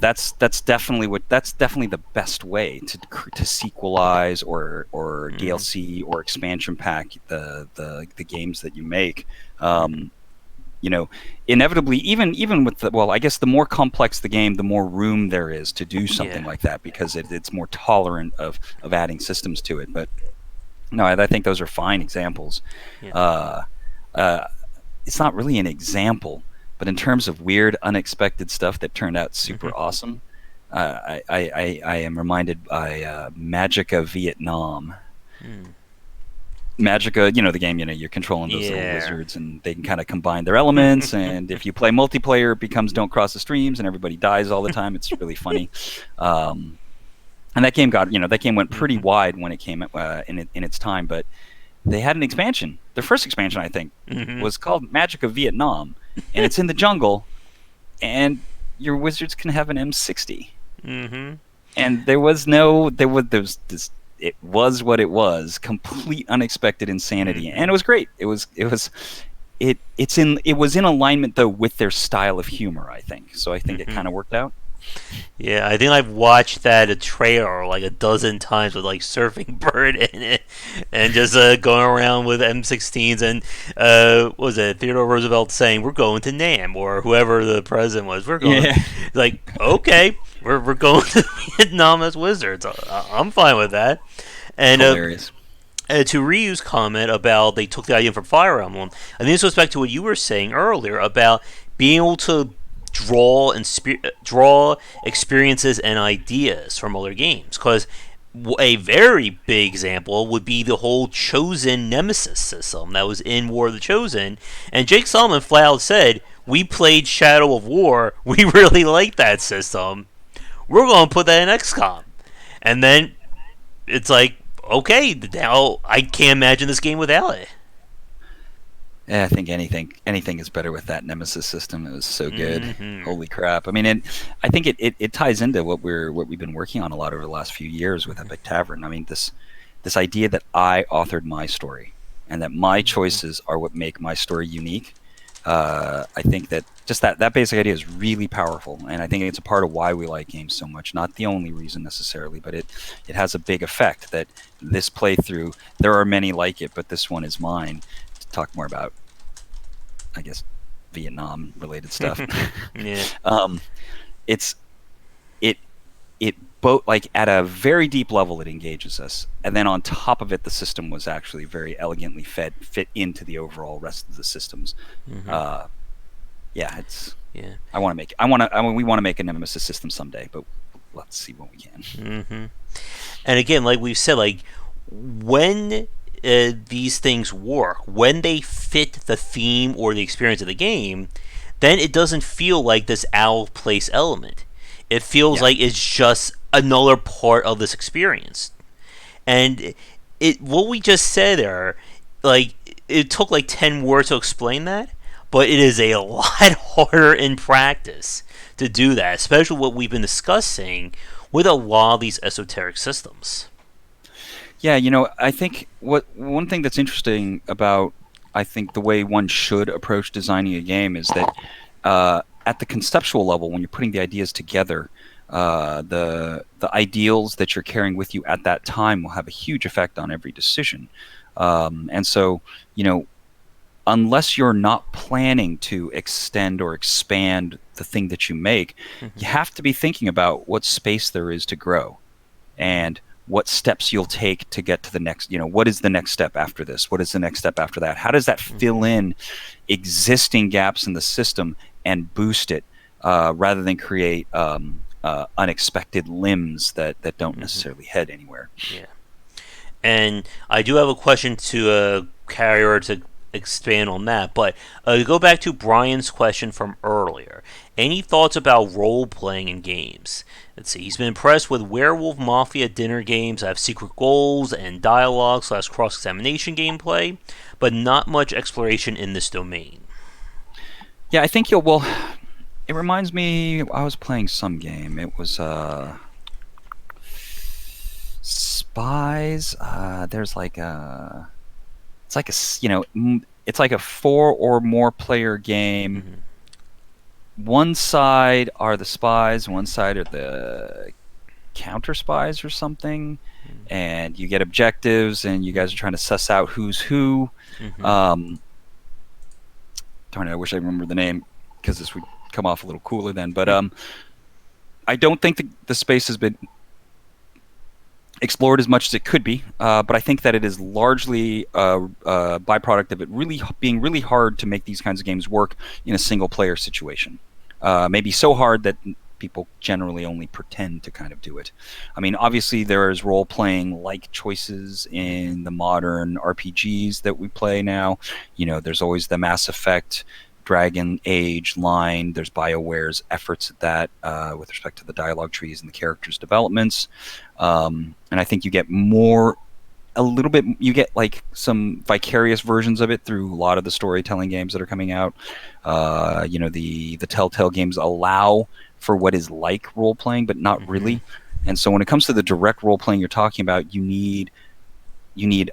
that's definitely the best way to sequelize or DLC or expansion pack the games that you make. Inevitably, even with I guess the more complex the game, the more room there is to do something like that, because it's more tolerant of adding systems to it. But no, I think those are fine examples. Yeah. It's not really an example, but in terms of weird, unexpected stuff that turned out super awesome, I am reminded by Magicka Vietnam. Magicka, the game, you're controlling those little lizards, and they can kind of combine their elements, and if you play multiplayer, it becomes Don't Cross the Streams, and everybody dies all the time. It's really funny. And that game went pretty wide when it came in its time, but they had an expansion. Their first expansion, I think, was called Magicka Vietnam, and it's in the jungle, and your wizards can have an M60. And there was this. It was what it was. Complete unexpected insanity, and
Hmm.
it was great. It was in alignment though with their style of humor. I think so. I think it
Hmm.
kind of worked out.
Yeah, I think I've watched that a trailer like a dozen times with like Surfing Bird in it, and just going around with M16s and what was it Theodore Roosevelt saying we're going to Nam or whoever the president was we're going
Yeah,
like okay we're going to Vietnam as wizards. I'm fine with that. And
hilarious.
to Ryu's comment about they took the idea from Fire Emblem, I think this goes back to what you were saying earlier about being able to draw experiences and ideas from other games. Because a very big example would be the whole Chosen Nemesis system that was in War of the Chosen, and Jake Solomon flat out said, "We played Shadow of War. We really like that system. We're going to put that in XCOM." And then it's like, okay, now I can't imagine this game without it.
Yeah, I think anything is better with that Nemesis system. It was so good.
Mm-hmm.
Holy crap! I mean, I think it ties into what we've been working on a lot over the last few years with Epic Tavern. I mean, this idea that I authored my story and that my choices are what make my story unique. I think that just that basic idea is really powerful, and I think it's a part of why we like games so much. Not the only reason necessarily, but it has a big effect. That this playthrough, there are many like it, but this one is mine. To talk more about, I guess, Vietnam related stuff.
Yeah.
um, it's it it both like at a very deep level it engages us, and then on top of it, the system was actually very elegantly fit into the overall rest of the systems.
Mm-hmm.
Uh, yeah, it's
Yeah.
we want to make a Nemesis system someday, but let's see when we can.
Mm-hmm. And again, like we've said, like when these things work, when they fit the theme or the experience of the game, then it doesn't feel like this out of place element. It feels
Yeah,
like it's just another part of this experience. And it what we just said there, like it took like 10 words to explain that, but it is a lot harder in practice to do that, especially what we've been discussing with a lot of these esoteric systems.
yeah. I think what one thing that's interesting about I think the way one should approach designing a game is that at the conceptual level, when you're putting the ideas together, the ideals that you're carrying with you at that time will have a huge effect on every decision. And so, you know, unless you're not planning to extend or expand the thing that you make,
Mm-hmm.
you have to be thinking about what space there is to grow and what steps you'll take to get to the next, what is the next step after this? What is the next step after that? How does that
Mm-hmm.
fill in existing gaps in the system and boost it rather than create unexpected limbs that don't
Mm-hmm.
necessarily head anywhere?
Yeah. And I do have a question to carry or to expand on that. But to go back to Brian's question from earlier, any thoughts about role playing in games? Let's see. He's been impressed with Werewolf Mafia dinner games that have secret goals and dialogue slash cross examination gameplay, but not much exploration in this domain.
Yeah, I think you'll. Well, it reminds me. I was playing some game. It was Spies. There's like a. It's like it's like a four or more player game.
Mm-hmm.
One side are the spies, one side are the counter spies or something, and you get objectives, and you guys are trying to suss out who's who.
Mm-hmm.
Um, Darn it, I wish I remembered the name because this would come off a little cooler then. But I don't think the space has been explored as much as it could be, but I think that it is largely a byproduct of it really being really hard to make these kinds of games work in a single player situation. Maybe so hard that people generally only pretend to kind of do it. I mean, obviously there is role playing like choices in the modern RPGs that we play now. There's always the Mass Effect, Dragon Age line. There's BioWare's efforts at that with respect to the dialogue trees and the characters' developments. And I think you get you get like some vicarious versions of it through a lot of the storytelling games that are coming out. The Telltale games allow for what is like role playing, but not really. And so when it comes to the direct role playing you're talking about, you need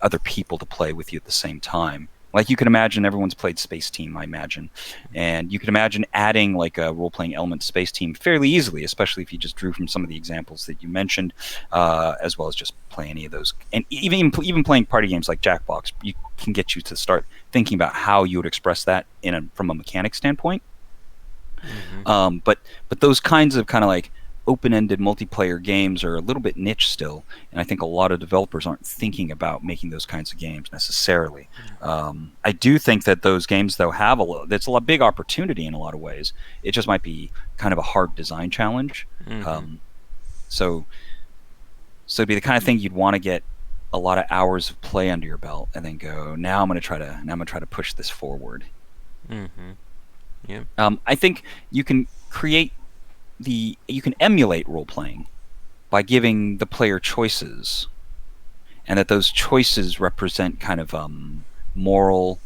other people to play with you at the same time. Like you can imagine, everyone's played Space Team, I imagine, and you can imagine adding like a role-playing element to Space Team fairly easily, especially if you just drew from some of the examples that you mentioned, as well as just play any of those, and even playing party games like Jackbox, you can get you to start thinking about how you would express that from a mechanic standpoint.
Mm-hmm.
But those kinds of kind of like open-ended multiplayer games are a little bit niche still, and I think a lot of developers aren't thinking about making those kinds of games necessarily. I do think that those games though have that's a big opportunity in a lot of ways. It just might be kind of a hard design challenge.
Mm-hmm.
So it'd be the kind of thing you'd want to get a lot of hours of play under your belt, and then go, now I'm going to try to push this forward.
Mm-hmm. Yeah.
I think you can emulate role playing by giving the player choices, and that those choices represent kind of moral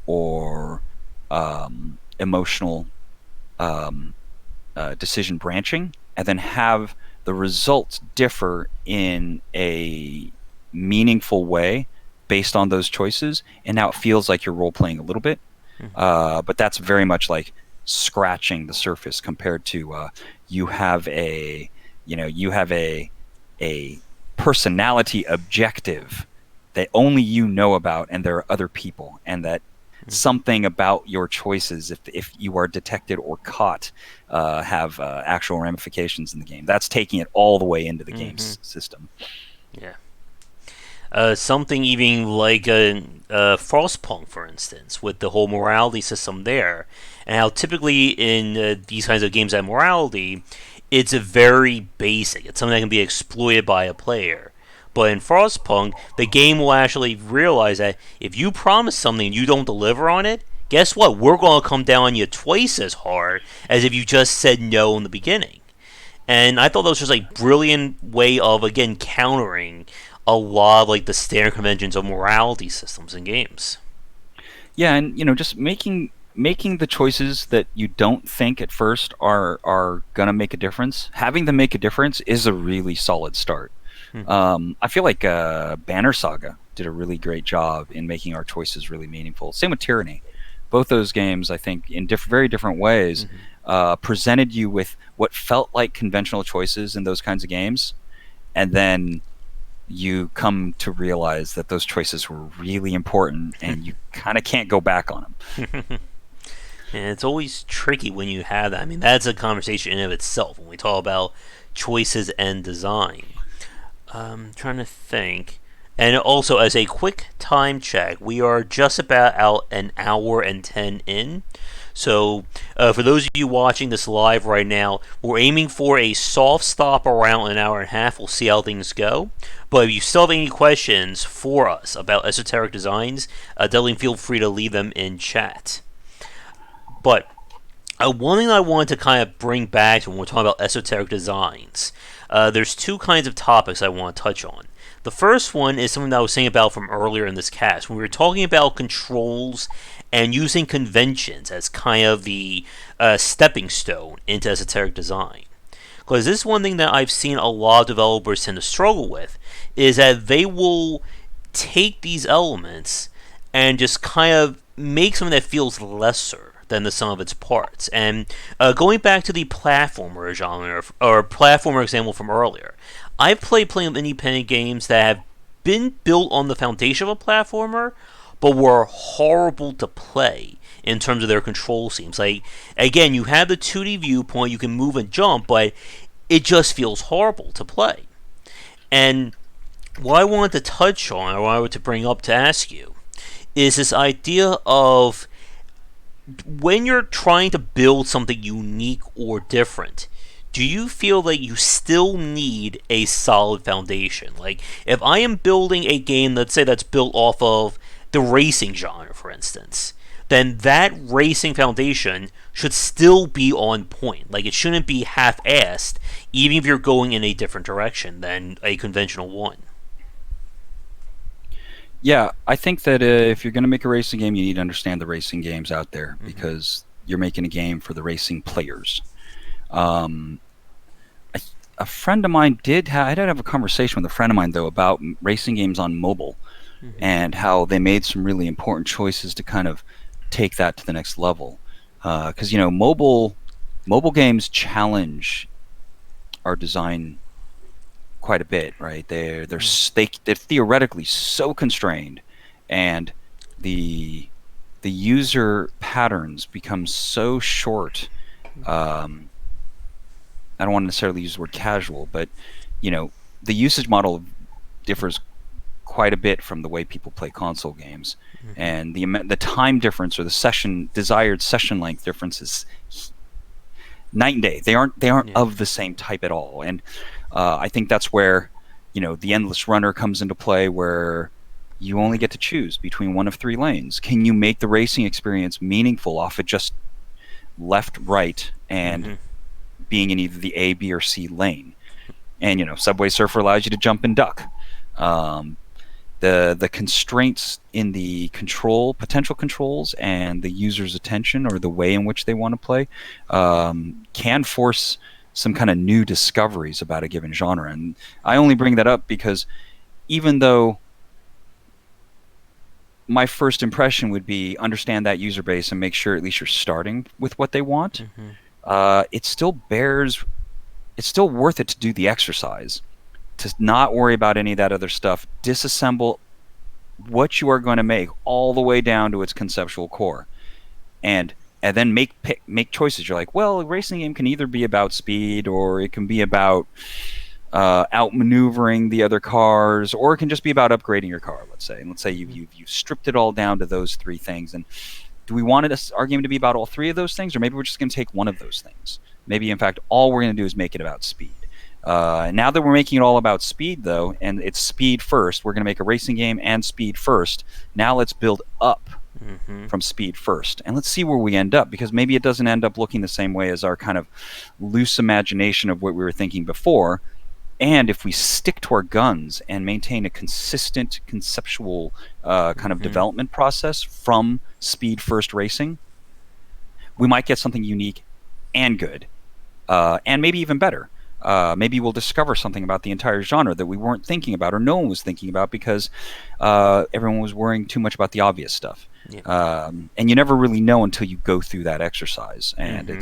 or emotional decision branching, and then have the results differ in a meaningful way based on those choices. And now it feels like you're role playing a little bit, but that's very much like scratching the surface compared to you have a a personality objective that only you know about, and there are other people, and that something about your choices, if you are detected or caught, have actual ramifications in the game. That's taking it all the way into the game's system.
Yeah. Something even like Frostpunk, for instance, with the whole morality system there, and how typically in these kinds of games that morality, it's a very basic. It's something that can be exploited by a player. But in Frostpunk, the game will actually realize that if you promise something and you don't deliver on it, guess what? We're going to come down on you twice as hard as if you just said no in the beginning. And I thought that was just like brilliant way of again countering a lot of like the standard conventions of morality systems in games.
Yeah, and just making the choices that you don't think at first are gonna make a difference. Having them make a difference is a really solid start. I feel like Banner Saga did a really great job in making our choices really meaningful. Same with Tyranny. Both those games, I think, in very different ways, presented you with what felt like conventional choices in those kinds of games, and then you come to realize that those choices were really important, and you kind of can't go back on them.
And it's always tricky when you have that. I mean, that's a conversation in and of itself when we talk about choices and design. Trying to think. And also, as a quick time check, we are just about out an hour and 10 in. So, for those of you watching this live right now, we're aiming for a soft stop around an hour and a half. We'll see how things go. But if you still have any questions for us about esoteric designs, definitely feel free to leave them in chat. But one thing I wanted to kind of bring back to when we're talking about esoteric designs, there's two kinds of topics I want to touch on. The first one is something that I was saying about from earlier in this cast, when we were talking about controls and using conventions as kind of the stepping stone into esoteric design. Because this is one thing that I've seen a lot of developers tend to struggle with, is that they will take these elements and just kind of make something that feels lesser than the sum of its parts. And going back to the platformer genre, or platformer example from earlier, I've played plenty of independent games that have been built on the foundation of a platformer, but were horrible to play in terms of their control schemes. Like, again, you have the 2D viewpoint, you can move and jump, but it just feels horrible to play. And what I wanted to touch on, or what I wanted to bring up to ask you, is this idea of when you're trying to build something unique or different, do you feel that you still need a solid foundation? Like, if I am building a game, let's say that's built off of the racing genre, for instance, then that racing foundation should still be on point. Like, it shouldn't be half-assed, even if you're going in a different direction than a conventional one.
Yeah, I think that if you're going to make a racing game, you need to understand the racing games out there, because you're making a game for the racing players. Um, a friend of mine I did have a conversation with a friend of mine though about racing games on mobile
Mm-hmm.
and how they made some really important choices to kind of take that to the next level. Because mobile games challenge our design quite a bit, right? They're theoretically so constrained, and the the user patterns become so short. Um, I don't want to necessarily use the word casual, but you know, the usage model differs quite a bit from the way people play console games,
Mm-hmm.
and the time difference or the desired session length difference is night and day. They aren't
Yeah.
of the same type at all, and I think that's where the endless runner comes into play, where you only get to choose between one of three lanes. Can you make the racing experience meaningful off of just left, right, and
Mm-hmm.
being in either the A, B, or C lane? And Subway Surfer allows you to jump and duck. Um, the constraints in the potential controls and the user's attention or the way in which they want to play can force some kind of new discoveries about a given genre. And I only bring that up because even though my first impression would be understand that user base and make sure at least you're starting with what they want,
Mm-hmm.
it still bears. It's still worth it to do the exercise, to not worry about any of that other stuff. Disassemble what you are going to make all the way down to its conceptual core, and then make choices. You're like, well, a racing game can either be about speed, or it can be about outmaneuvering the other cars, or it can just be about upgrading your car. Let's say you've stripped it all down to those three things. And do we want our game to be about all three of those things, or maybe we're just going to take one of those things? Maybe, in fact, all we're going to do is make it about speed. Now that we're making it all about speed, though, and it's speed first, we're going to make a racing game and speed first. Now let's build up
Mm-hmm.
from speed first, and let's see where we end up, because maybe it doesn't end up looking the same way as our kind of loose imagination of what we were thinking before. And if we stick to our guns and maintain a consistent conceptual kind of
Mm-hmm.
development process from speed first racing, we might get something unique and good, and maybe even better. Maybe we'll discover something about the entire genre that we weren't thinking about, or no one was thinking about, because everyone was worrying too much about the obvious stuff.
Yeah.
And you never really know until you go through that exercise. And
Mm-hmm.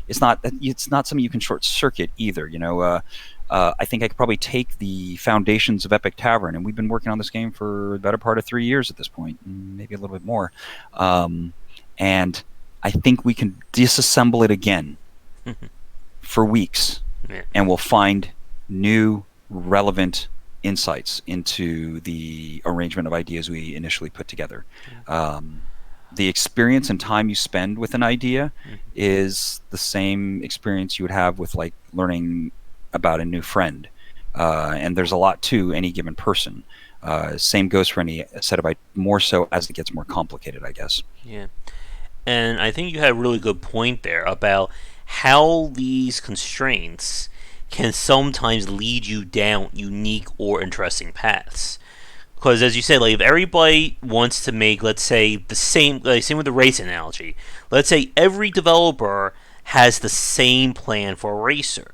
it's not something you can short circuit either. I think I could probably take the foundations of Epic Tavern, and we've been working on this game for the better part of 3 years at this point, maybe a little bit more. And I think we can disassemble it again for weeks,
Yeah.
and we'll find new, relevant insights into the arrangement of ideas we initially put together. The experience and time you spend with an idea is the same experience you would have with like learning about a new friend. And there's a lot to any given person. Same goes for any set of more so as it gets more complicated, I guess.
Yeah. And I think you had a really good point there about how these constraints can sometimes lead you down unique or interesting paths. Because as you said, like if everybody wants to make, let's say, the same, same with the race analogy. Let's say every developer has the same plan for a racer,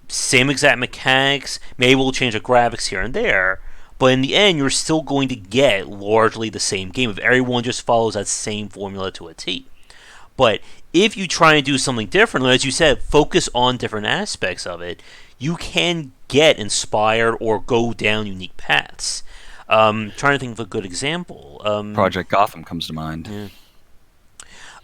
same exact mechanics. Maybe we'll change the graphics here and there, but in the end, you're still going to get largely the same game if everyone just follows that same formula to a T. But if you try and do something different, as you said, focus on different aspects of it, you can get inspired or go down unique paths. Trying to think of a good example.
Project Gotham comes to mind.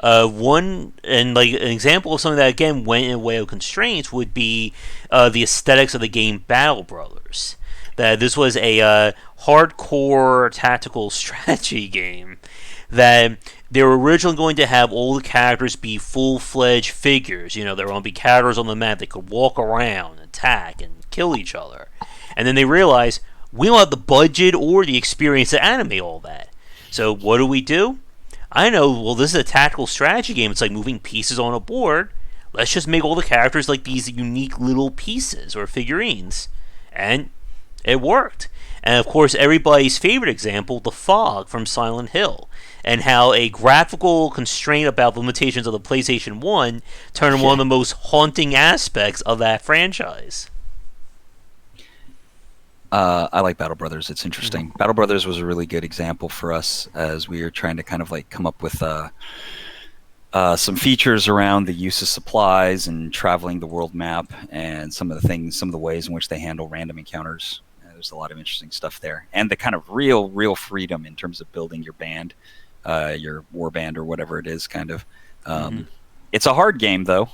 Yeah. One and like an example of something that again went in a way of constraints would be the aesthetics of the game Battle Brothers. That this was a hardcore tactical strategy game that they were originally going to have all the characters be full-fledged figures. There were going to be characters on the map that could walk around, attack, and kill each other. And then they realized we don't have the budget or the experience to animate all that. So what do? I know, well, this is a tactical strategy game. It's like moving pieces on a board. Let's just make all the characters like these unique little pieces or figurines. And it worked. And of course, everybody's favorite example, the fog from Silent Hill, and how a graphical constraint about the limitations of the PlayStation 1 turned one of the most haunting aspects of that franchise.
I like Battle Brothers. It's interesting. Battle Brothers was a really good example for us as we were trying to kind of like come up with some features around the use of supplies and traveling the world map and some of the things, some of the ways in which they handle random encounters. There's a lot of interesting stuff there, and the kind of real freedom in terms of building your band, your war band or whatever it is. Kind of, it's a hard game though.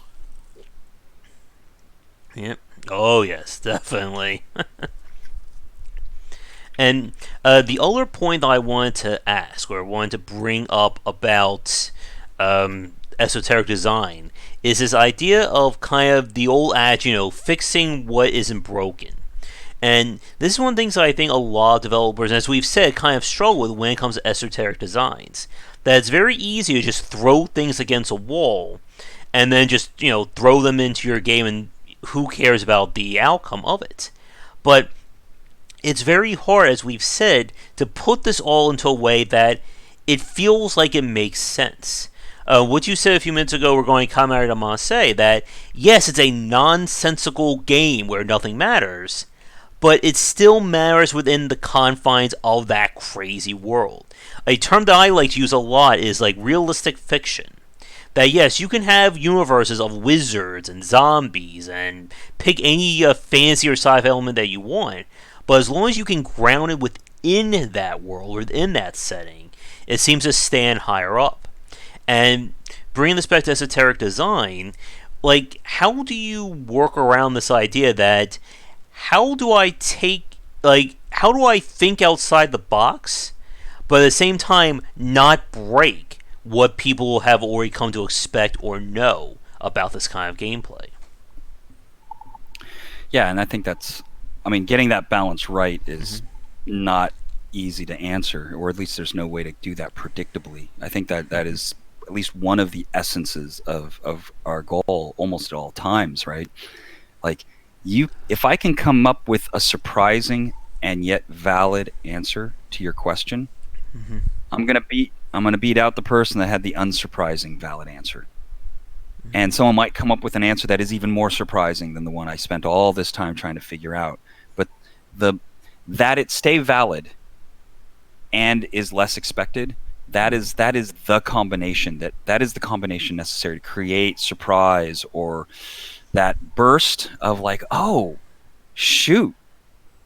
Yep. Oh yes, definitely. And the other point that I wanted to ask, or wanted to bring up about esoteric design, is this idea of kind of the old adage, fixing what isn't broken. And this is one of the things that I think a lot of developers, as we've said, kind of struggle with when it comes to esoteric designs. That it's very easy to just throw things against a wall and then just, throw them into your game, and who cares about the outcome of it. But it's very hard, as we've said, to put this all into a way that it feels like it makes sense. What you said a few minutes ago regarding Kamen de Marseille, that yes, it's a nonsensical game where nothing matters, but it still matters within the confines of that crazy world. A term that I like to use a lot is like realistic fiction. That yes, you can have universes of wizards and zombies and pick any fantasy or sci-fi element that you want, but as long as you can ground it within that world, within that setting, it seems to stand higher up. And bringing this back to esoteric design, like, how do you work around this idea that how do I think outside the box, but at the same time not break what people have already come to expect or know about this kind of gameplay?
Yeah, and I think getting that balance right is not easy to answer, or at least there's no way to do that predictably. I think that is at least one of the essences of our goal almost at all times, right? Like, if I can come up with a surprising and yet valid answer to your question, I'm gonna beat out the person that had the unsurprising valid answer. And someone might come up with an answer that is even more surprising than the one I spent all this time trying to figure out. But that it stay valid and is less expected, that is the combination that is the combination necessary to create surprise, or that burst of like, oh shoot,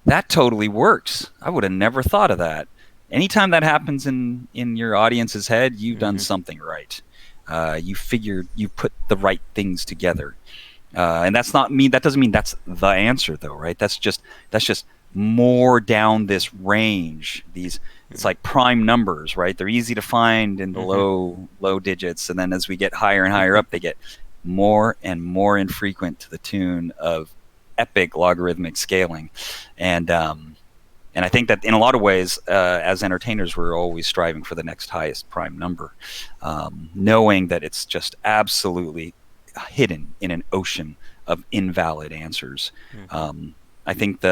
that totally works. I would have never thought of that. Anytime that happens in your audience's head, you've done something right. You put the right things together. And that doesn't mean that's the answer though, right? That's just more down this range. It's like prime numbers, right? They're easy to find in the low digits, and then as we get higher and higher up, they get more and more infrequent to the tune of epic logarithmic scaling. And I think that in a lot of ways, as entertainers, we're always striving for the next highest prime number, knowing that it's just absolutely hidden in an ocean of invalid answers. I think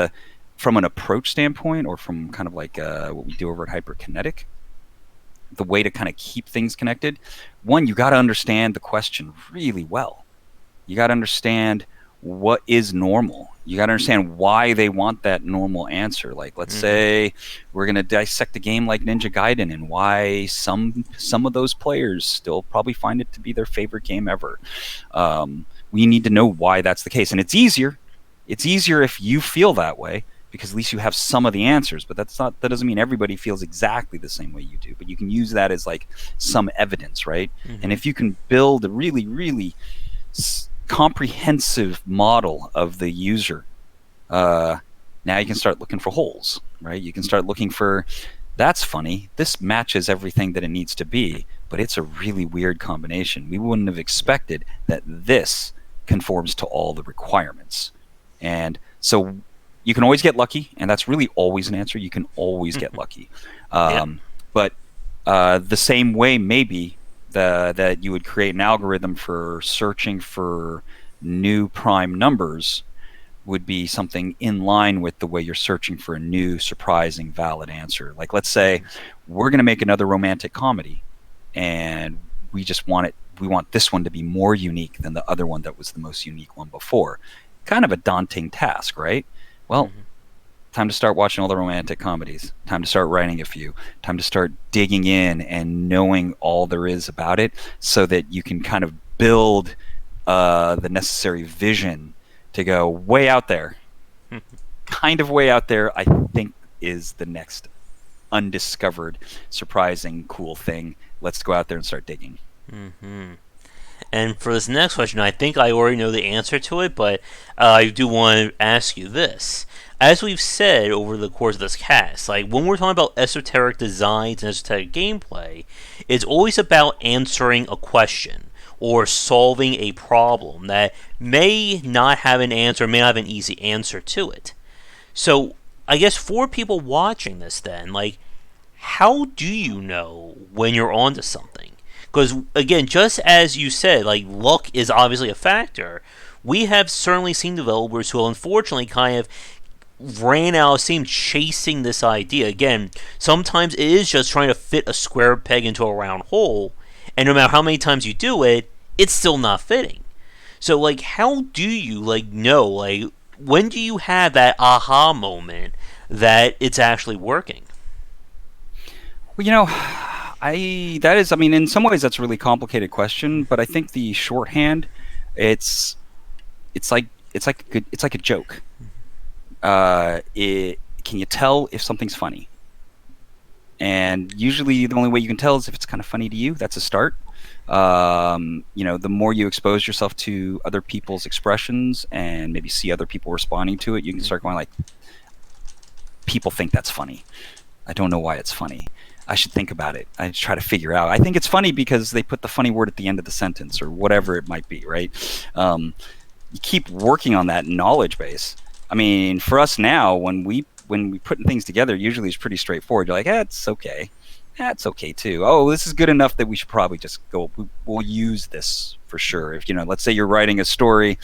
from an approach standpoint, or from kind of like what we do over at Hyperkinetic, the way to kind of keep things connected, one, you got to understand the question really well. You got to understand what is normal. You got to understand why they want that normal answer. Like, let's say we're going to dissect a game like Ninja Gaiden, and why some of those players still probably find it to be their favorite game ever. We need to know why that's the case. And it's easier if you feel that way, because at least you have some of the answers. But that doesn't mean everybody feels exactly the same way you do. But you can use that as like some evidence, right? And if you can build a really, really comprehensive model of the user, now you can start looking for holes, right? You can start looking for, that's funny, this matches everything that it needs to be, but it's a really weird combination. We wouldn't have expected that this conforms to all the requirements. And so you can always get lucky, and that's really always an answer. You can always get lucky. But the same way maybe that you would create an algorithm for searching for new prime numbers would be something in line with the way you're searching for a new, surprising, valid answer. Like, let's say we're going to make another romantic comedy, and we want this one to be more unique than the other one that was the most unique one before. Kind of a daunting task, right? Well, Time to start watching all the romantic comedies. Time to start writing a few. Time to start digging in and knowing all there is about it, so that you can kind of build the necessary vision to go way out there. Kind of way out there, I think, is the next undiscovered, surprising, cool thing. Let's go out there and start digging.
Hmm. And for this next question, I think I already know the answer to it, but I do want to ask you this. As we've said over the course of this cast, like when we're talking about esoteric designs and esoteric gameplay, it's always about answering a question or solving a problem that may not have an answer, may not have an easy answer to it. So, I guess for people watching this, then, like, how do you know when you're onto something? Because again, just as you said, like luck is obviously a factor. We have certainly seen developers who unfortunately kind of ran out of steam chasing this idea. Again, sometimes it is just trying to fit a square peg into a round hole, and no matter how many times you do it, it's still not fitting. So like how do you like know like when do you have that aha moment that it's actually working?
Well, I mean, in some ways that's a really complicated question, but I think the shorthand, it's it's like a joke. Can you tell if something's funny? And usually the only way you can tell is if it's kind of funny to you. That's a start. The more you expose yourself to other people's expressions and maybe see other people responding to it, you can start going like, people think that's funny. I don't know why it's funny. I should think about it. I try to figure out. I think it's funny because they put the funny word at the end of the sentence or whatever it might be, right? You keep working on that knowledge base. I mean, for us now, when we put things together, usually it's pretty straightforward. You're like, it's okay. That's okay too. Oh, this is good enough that we should probably just go. We'll use this for sure. If let's say you're writing a story,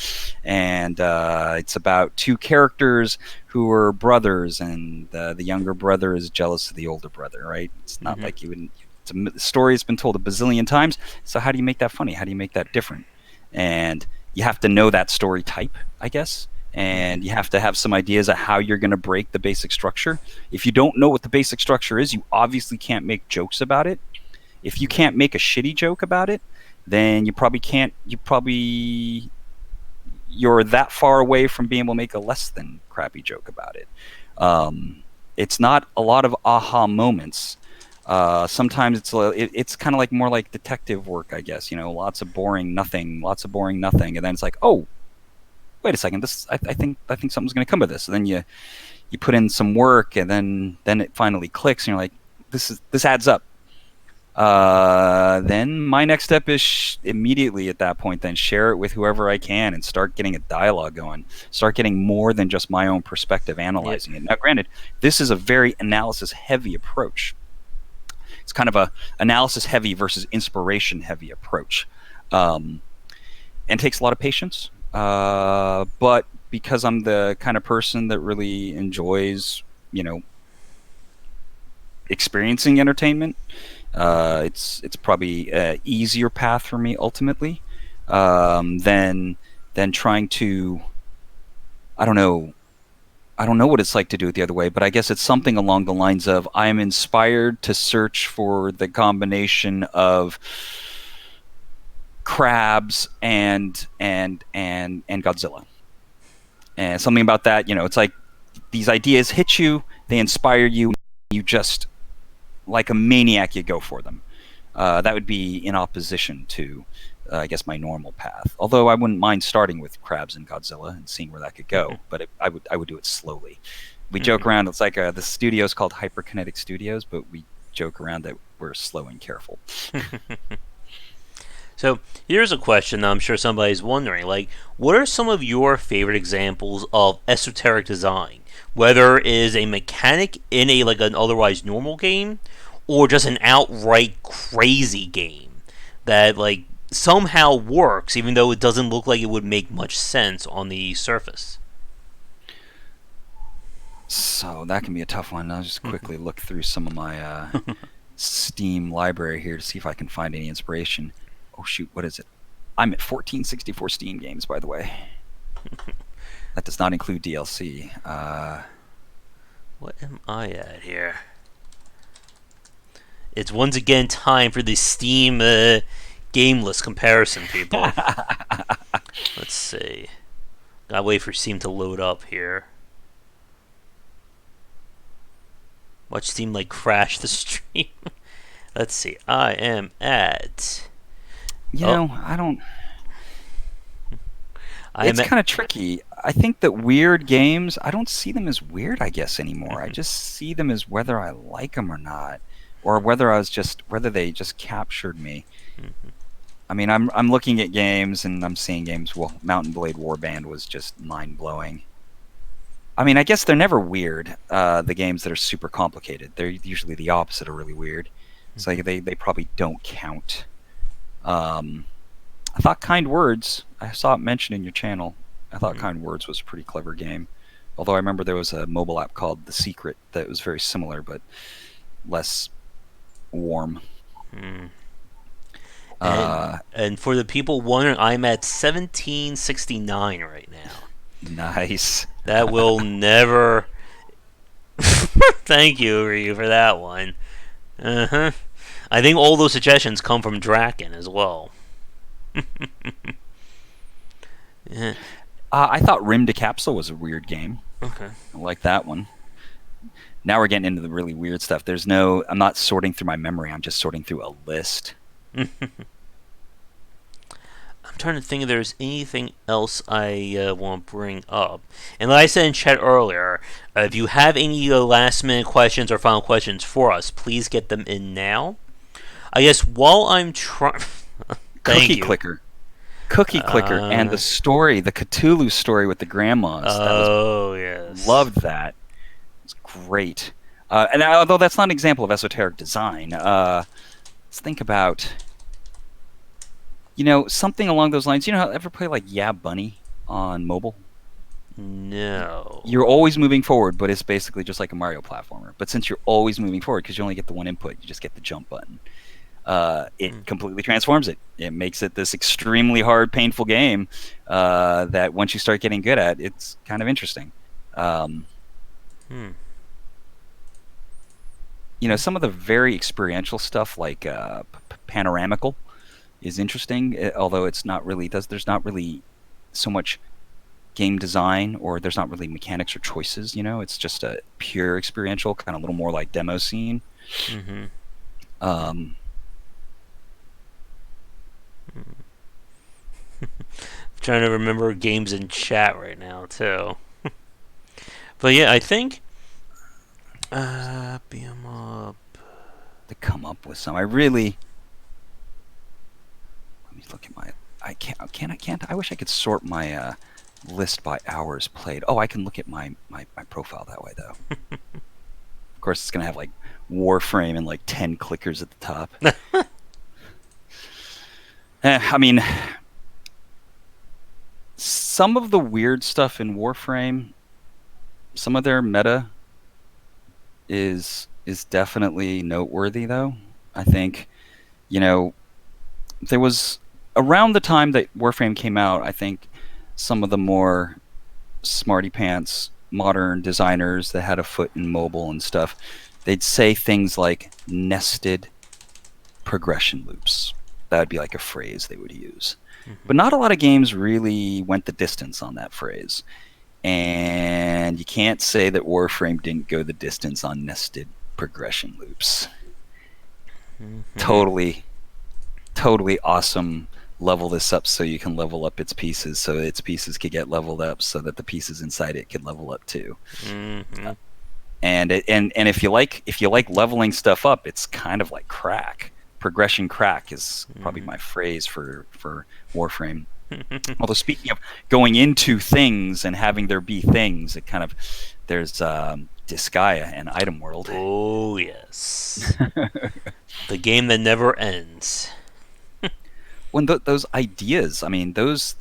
and it's about two characters who are brothers, and the younger brother is jealous of the older brother. Right? It's not like you would. The story has been told a bazillion times. So how do you make that funny? How do you make that different? And you have to know that story type, I guess. And you have to have some ideas of how you're going to break the basic structure. If you don't know what the basic structure is, you obviously can't make jokes about it. If you can't make a shitty joke about it, then you probably can't. You're that far away from being able to make a less than crappy joke about it. It's not a lot of aha moments. Sometimes it's kind of like more like detective work, I guess. Lots of boring nothing, and then it's like, oh, wait a second, I think something's going to come of this. And then you put in some work, and then it finally clicks, and you're like, this adds up. Then my next step is immediately at that point, then share it with whoever I can and start getting a dialogue going. Start getting more than just my own perspective analyzing it. Now, granted, this is a very analysis-heavy approach. It's kind of a analysis-heavy versus inspiration-heavy approach, and it takes a lot of patience. But because I'm the kind of person that really enjoys, experiencing entertainment, it's probably an easier path for me ultimately, than trying to. I don't know. I don't know what it's like to do it the other way, but I guess it's something along the lines of I am inspired to search for the combination of crabs and Godzilla. And something about that, it's like these ideas hit you, they inspire you, you just like a maniac you go for them. That would be in opposition to I guess my normal path. Although I wouldn't mind starting with crabs and Godzilla and seeing where that could go, but I would do it slowly. We joke around. It's like the studio's called Hyperkinetic Studios, but we joke around that we're slow and careful.
So here's a question that I'm sure somebody's wondering: like, what are some of your favorite examples of esoteric design? Whether it is a mechanic in a like an otherwise normal game, or just an outright crazy game that like somehow works, even though it doesn't look like it would make much sense on the surface.
So that can be a tough one. I'll just quickly look through some of my Steam library here to see if I can find any inspiration. Oh shoot, what is it? I'm at 1464 Steam games, by the way. That does not include DLC.
What am I at here? It's once again time for the Steam game list comparison, people. Let's see. Gotta wait for Steam to load up here. Watch Steam like crash the stream. Let's see. I am at.
You
Oh,
know, I don't.
I am
It's
at.
kind of tricky. I think that weird games, I don't see them as weird, I guess, anymore. I just see them as whether I like them or not, or whether they just captured me. I mean, I'm looking at games and I'm seeing games. Well, Mountain Blade Warband was just mind blowing. I mean, I guess they're never weird. The games that are super complicated, they're usually the opposite, are really weird. So they probably don't count. I thought Kind Words, I saw it mentioned in your channel. I thought Kind Words was a pretty clever game. Although I remember there was a mobile app called The Secret that was very similar, but less warm.
And for the people wondering, I'm at 1769 right now.
Nice.
That will never. Thank you, Ryu, for that one. Uh huh. I think all those suggestions come from Draken as well. Yeah.
I thought Rim to Capsule was a weird game.
Okay.
I like that one. Now we're getting into the really weird stuff. I'm not sorting through my memory. I'm just sorting through a list.
I'm trying to think if there's anything else I want to bring up. And like I said in chat earlier, if you have any last minute questions or final questions for us, please get them in now. I guess while I'm trying.
Cookie Clicker. Cookie Clicker and the story, the Cthulhu story with the grandmas.
Yes.
Loved that. It's great. And although that's not an example of esoteric design, let's think about, something along those lines. Ever play like Yeah Bunny on mobile?
No.
You're always moving forward, but it's basically just like a Mario platformer. But since you're always moving forward, because you only get the one input, you just get the jump button. It completely transforms it. It makes it this extremely hard, painful game that once you start getting good at, it's kind of interesting. Some of the very experiential stuff like Panoramical is interesting, although it's not really there's not really so much game design, or there's not really mechanics or choices. It's just a pure experiential, kind of a little more like demo scene.
Trying to remember games in chat right now too. But yeah, I think beat 'em up.
To come up with some, let me look at my. I can't. I wish I could sort my list by hours played. Oh, I can look at my profile that way though. Of course, it's gonna have like Warframe and like 10 clickers at the top. I mean, some of the weird stuff in Warframe, some of their meta is definitely noteworthy, though. I think, there was around the time that Warframe came out, I think some of the more smarty pants modern designers that had a foot in mobile and stuff, they'd say things like nested progression loops. That would be like a phrase they would use. But not a lot of games really went the distance on that phrase. And you can't say that Warframe didn't go the distance on nested progression loops. Totally awesome. Level this up so you can level up its pieces, so its pieces could get leveled up, so that the pieces inside it could level up too. And if you like leveling stuff up, it's kind of like crack. Progression crack is probably my phrase for Warframe. Although speaking of going into things and having there be things, there's Disgaea and Item World.
Oh yes, the game that never ends.
When those ideas, I mean, those.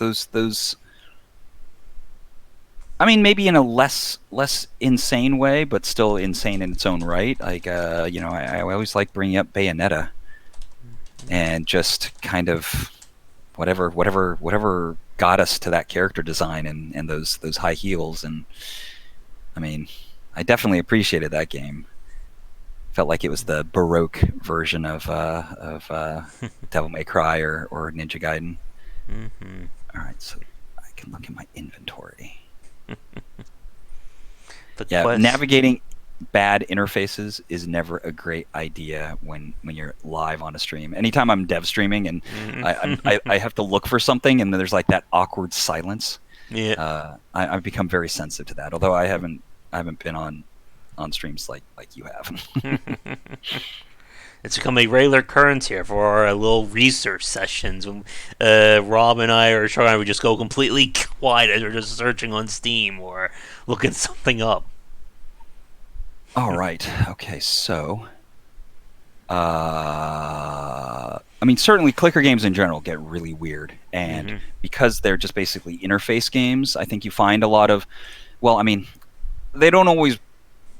I mean, maybe in a less insane way, but still insane in its own right. Like, I always like bringing up Bayonetta, and just kind of whatever got us to that character design and those high heels. And I mean, I definitely appreciated that game. Felt like it was the Baroque version of Devil May Cry or Ninja Gaiden.
Mm-hmm.
All right, so I can look at my inventory.
The
Yeah,
quest.
navigating bad interfaces is never a great idea when you're live on a stream. Anytime I'm dev streaming and
Mm-hmm.
I have to look for something and then there's like that awkward silence,
Yeah.
I've become very sensitive to that. Although I haven't been on streams like you have.
It's become a regular occurrence here for our little research sessions when Rob and I or Charlie would just go completely quiet as we're just searching on Steam or looking something up.
All right. Okay. So, I mean, certainly clicker games in general get really weird, and
Mm-hmm.
because they're just basically interface games, I think you find a lot of, well, I mean, they don't always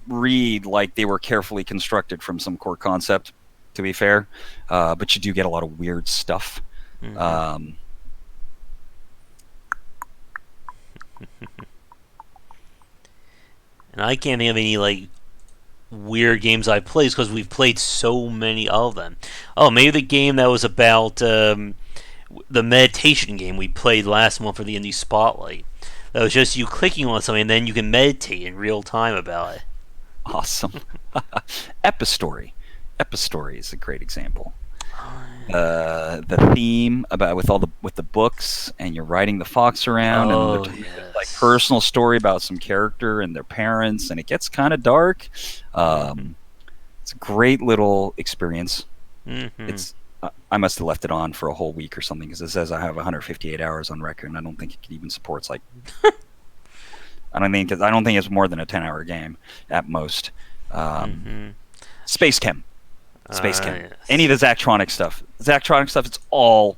read like they were carefully constructed from some core concept. To be fair, but you do get a lot of weird stuff.
Mm-hmm.
Um,
And I can't think of any like weird games I played because we've played so many of them. Oh, maybe the game that was about the meditation game we played last month for the Indie Spotlight. That was just you clicking on something and then you can meditate in real time about it.
awesome. Epistory. Epistory is a great example. The theme about with the books and you're riding the fox around and then they're
Oh
telling this like
yes.
personal story about some character and their parents and it gets kind of dark.
Mm-hmm.
Um, it's a great little experience.
Mm-hmm.
It's I must have left it on for a whole week or something because it says I have 158 hours on record and I don't think it even supports like I don't think it's more than a 10-hour game at most. Um,
Mm-hmm.
Space Chem. Space Chem. Any
Yes.
of the Zachtronic stuff. Zachtronic stuff, it's all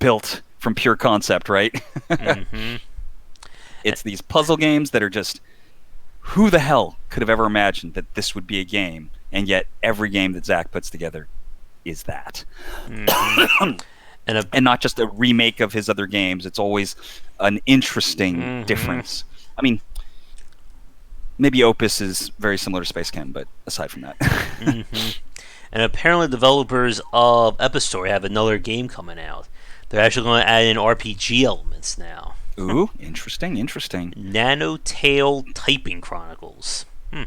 built from pure concept, right?
Mm-hmm.
It's these puzzle games that are just who the hell could have ever imagined that this would be a game? And yet every game that Zach puts together is that.
Mm-hmm. And a
And not just a remake of his other games. It's always an interesting
mm-hmm.
difference. I mean, maybe Opus is very similar to Space Chem, but aside from that.
Mm-hmm. And apparently, developers of Epistory have another game coming out. They're actually going to add in RPG elements now.
Ooh, interesting, interesting.
Nanotail Typing Chronicles. Hmm.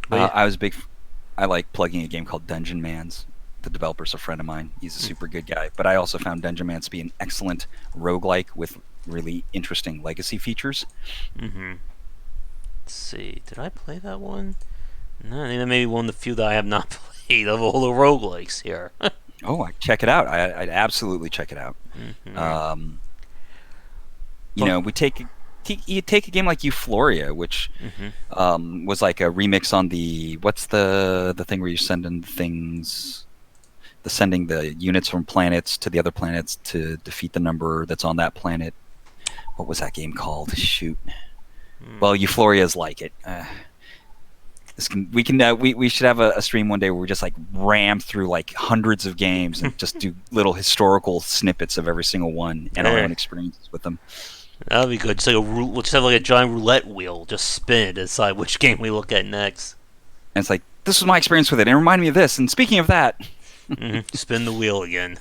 But yeah.
I was big. I like plugging a game called Dungeon Mans. The developer's a friend of mine. He's a super good guy. But I also found Dungeon Mans to be an excellent roguelike with really interesting legacy features.
Mm-hmm. Let's see. Did I play that one? No, I think that may be one of the few that I have not played of all the roguelikes here.
Oh, I check it out. I'd absolutely check it out.
Mm-hmm.
Um,
But
you take a game like Euphoria, which
mm-hmm.
was like a remix on the what's the thing where you're sending things, sending the units from planets to the other planets to defeat the number that's on that planet. What was that game called? Shoot. Well, Euphoria is like it. We should have a stream one day where we just like ram through like hundreds of games and just do little historical snippets of every single one and our own experiences with them.
That'd be good. We'll just have like a giant roulette wheel, just spin it to decide which game we look at next.
And it's like this was my experience with it. And it reminded me of this. And speaking of that,
Mm-hmm. Spin the wheel again.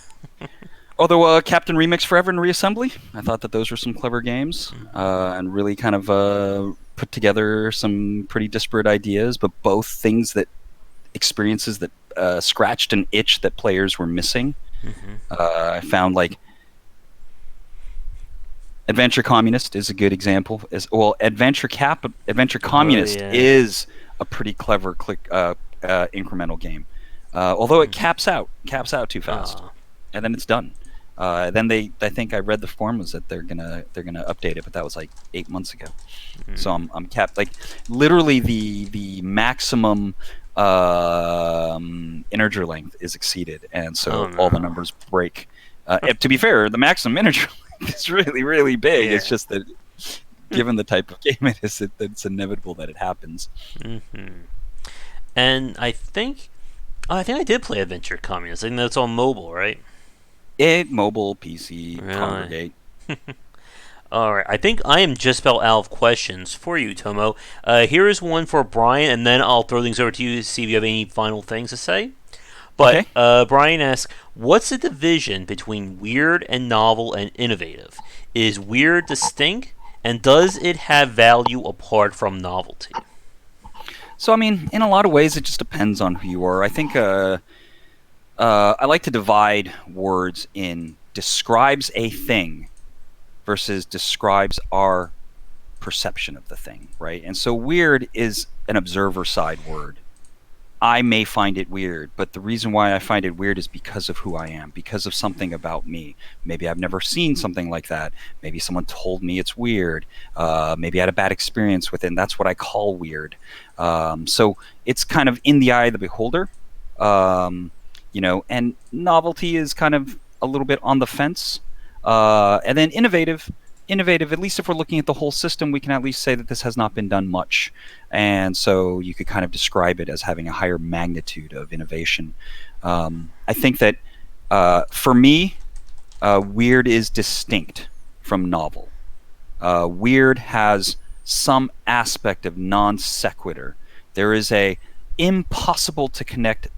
although Captain Remix Forever and Reassembly, I thought that those were some clever games and really kind of put together some pretty disparate ideas, but both things that experiences that scratched an itch that players were missing.
Mm-hmm.
I found like Adventure Communist is a good example. Adventure
Oh
Communist
yeah.
is a pretty clever incremental game. Although it caps out too fast, and then it's done. I think I read the forum was that they're gonna update it, but that was like 8 months ago.
Mm-hmm.
So I'm capped. Like literally the maximum integer length is exceeded, and so all the numbers break. To be fair, the maximum integer length is really really big.
Yeah.
It's just that given the type of game it is, it's inevitable that it happens.
Mm-hmm. And I think I did play Adventure Communist. I think that's on mobile, right?
Mobile, PC,
Really?
Congregate.
All right, I think I am just about out of questions for you, Tomo. Here is one for Brian, and then I'll throw things over to you to see if you have any final things to say. But
Okay.
Brian asks, what's the division between weird and novel and innovative? Is weird distinct, and does it have value apart from novelty?
So, I mean, in a lot of ways, it just depends on who you are. I think I like to divide words in describes a thing versus describes our perception of the thing, right? And so weird is an observer side word. I may find it weird, but the reason why I find it weird is because of who I am, because of something about me. Maybe I've never seen something like that. Maybe someone told me it's weird. Maybe I had a bad experience with it, and that's what I call weird. So it's kind of in the eye of the beholder. Um, and novelty is kind of a little bit on the fence. And then innovative, at least if we're looking at the whole system, we can at least say that this has not been done much. And so you could kind of describe it as having a higher magnitude of innovation. I think that for me, weird is distinct from novel. Weird has some aspect of non sequitur. There is a impossible to connect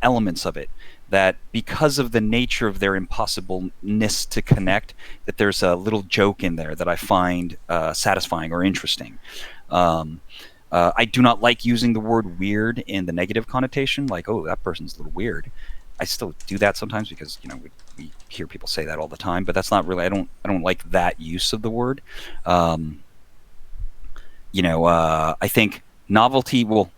elements of it that, because of the nature of their impossibleness to connect, that there's a little joke in there that I find satisfying or interesting. I do not like using the word weird in the negative connotation, like, oh, that person's a little weird. I still do that sometimes because we hear people say that all the time, but that's not really. I don't like that use of the word. I think novelty. Well,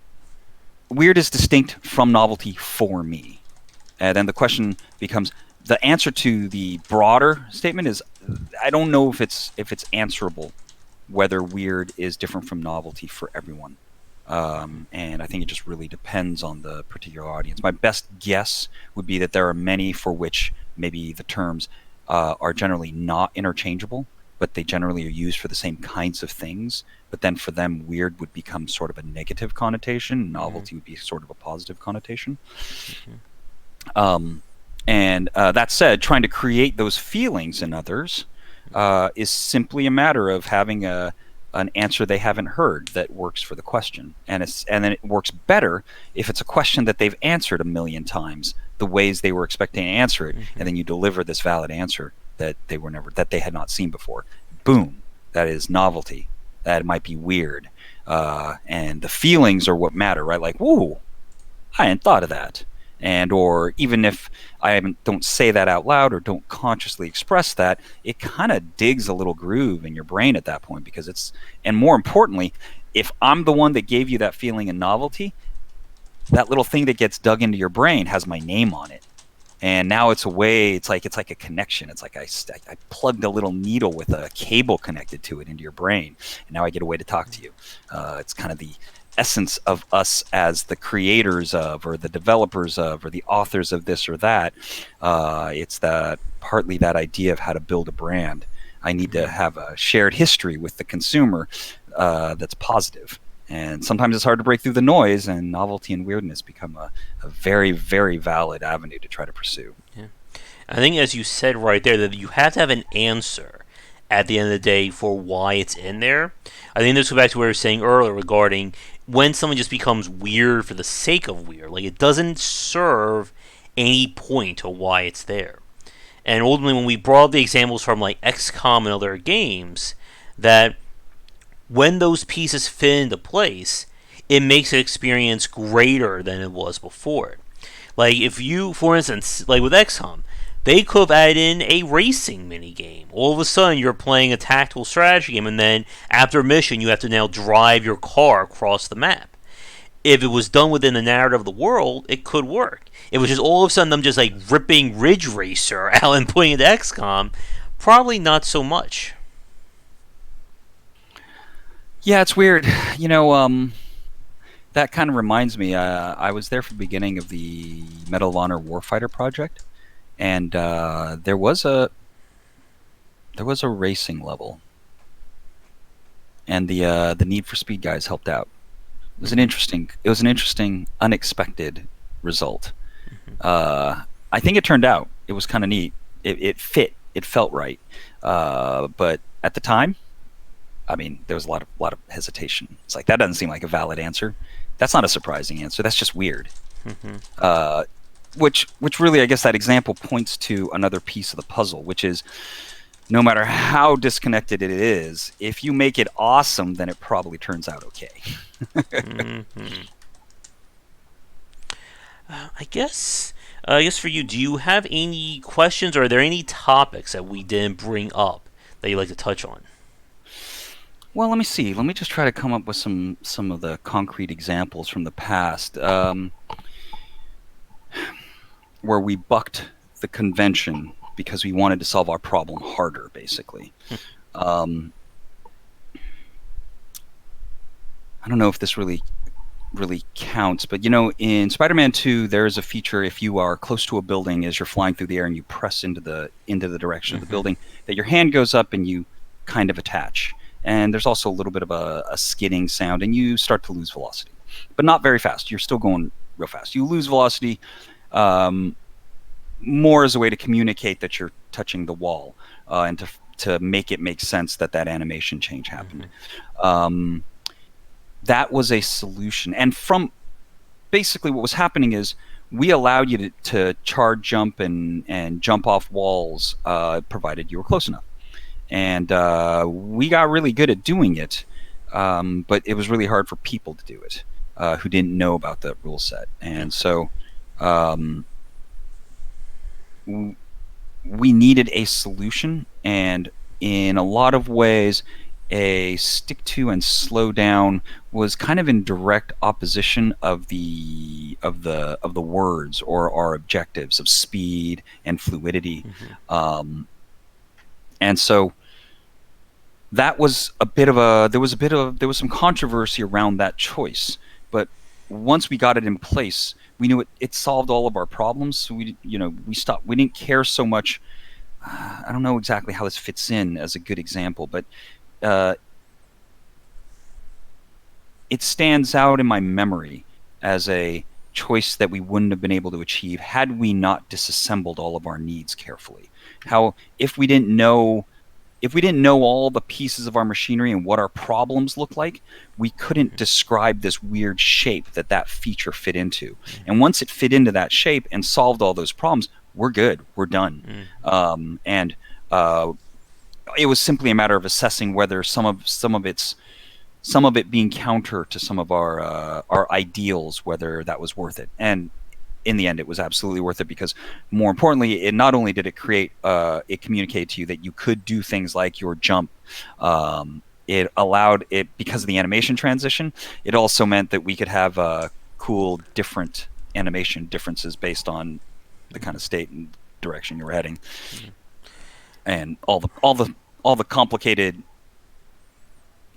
weird is distinct from novelty for me. And then the question becomes, the answer to the broader statement is, I don't know if it's answerable whether weird is different from novelty for everyone. And I think it just really depends on the particular audience. My best guess would be that there are many for which maybe the terms are generally not interchangeable, but they generally are used for the same kinds of things. But then for them, weird would become sort of a negative connotation. Novelty would be sort of a positive connotation. And that said, trying to create those feelings in others is simply a matter of having an answer they haven't heard that works for the question. And then it works better if it's a question that they've answered a million times the ways they were expecting to answer it, and then you deliver this valid answer that they had not seen before. Boom, that is novelty. That might be weird, and the feelings are what matter, right? Like, whoa, I hadn't thought of that. And or even if I don't say that out loud or don't consciously express that, it kind of digs a little groove in your brain at that point, because and more importantly, if I'm the one that gave you that feeling of novelty, that little thing that gets dug into your brain has my name on it. And now it's like a connection. It's like I plugged a little needle with a cable connected to it into your brain, and now I get a way to talk to you. It's kind of the essence of us as the creators of, or the developers of, or the authors of this or that. It's partly that idea of how to build a brand. I need to have a shared history with the consumer that's positive. And sometimes it's hard to break through the noise, and novelty and weirdness become a very, very valid avenue to try to pursue.
Yeah. I think, as you said right there, that you have to have an answer at the end of the day for why it's in there. I think this goes back to what we were saying earlier regarding when someone just becomes weird for the sake of weird. Like, it doesn't serve any point to why it's there. And ultimately, when we brought the examples from like XCOM and other games, that when those pieces fit into place, it makes the experience greater than it was before. Like, if you, for instance, like with XCOM, they could have added in a racing mini game. All of a sudden, you're playing a tactical strategy game, and then after a mission, you have to now drive your car across the map. If it was done within the narrative of the world, it could work. If it was just all of a sudden them just like ripping Ridge Racer out and putting it into XCOM, probably not so much.
Yeah, it's weird. That kind of reminds me. I was there for the beginning of the Medal of Honor Warfighter project, and there was a racing level, and the Need for Speed guys helped out. It was an interesting, unexpected result. I think it turned out. It was kind of neat. It fit it felt right. But at the time, I mean, there was a lot of hesitation. It's like, that doesn't seem like a valid answer. That's not a surprising answer. That's just weird.
Hmm.
Uh, which really, I guess, that example points to another piece of the puzzle, which is, no matter how disconnected it is, if you make it awesome, then it probably turns out okay.
Hmm. I guess for you, do you have any questions, or are there any topics that we didn't bring up that you'd like to touch on?
Well, let me see. Let me just try to come up with some of the concrete examples from the past, where we bucked the convention because we wanted to solve our problem harder, basically. Um, I don't know if this really counts, but in Spider-Man 2, there is a feature, if you are close to a building as you're flying through the air and you press into the direction of the
Hmm.
building, that your hand goes up and you kind of attach. And there's also a little bit of a skidding sound, and you start to lose velocity, but not very fast. You're still going real fast. You lose velocity, um, more as a way to communicate that you're touching the wall, and to make it make sense that animation change happened.
Hmm.
Um, that was a solution, and from basically what was happening is, we allowed you to charge jump and jump off walls, provided you were close enough. And we got really good at doing it, but it was really hard for people to do it, who didn't know about the rule set. And so, um, we needed a solution, and in a lot of ways, a stick to and slow down was kind of in direct opposition of the words, or our objectives of speed and fluidity.
Hmm.
um, and so that was a bit of a there was some controversy around that choice. But once we got it in place, we knew it solved all of our problems. So we didn't care so much. I don't know exactly how this fits in as a good example, but uh, it stands out in my memory as a choice that we wouldn't have been able to achieve had we not disassembled all of our needs carefully. How, if we didn't know all the pieces of our machinery and what our problems look like, we couldn't describe this weird shape that feature fit into. And once it fit into that shape and solved all those problems, we're good. We're done.
Hmm.
And it was simply a matter of assessing whether some of it being counter to some of our ideals, whether that was worth it. And in the end, it was absolutely worth it, because more importantly, it not only did it it communicated to you that you could do things like your jump. It allowed it, because of the animation transition, it also meant that we could have cool different animation differences based on the kind of state and direction you were heading, and all the complicated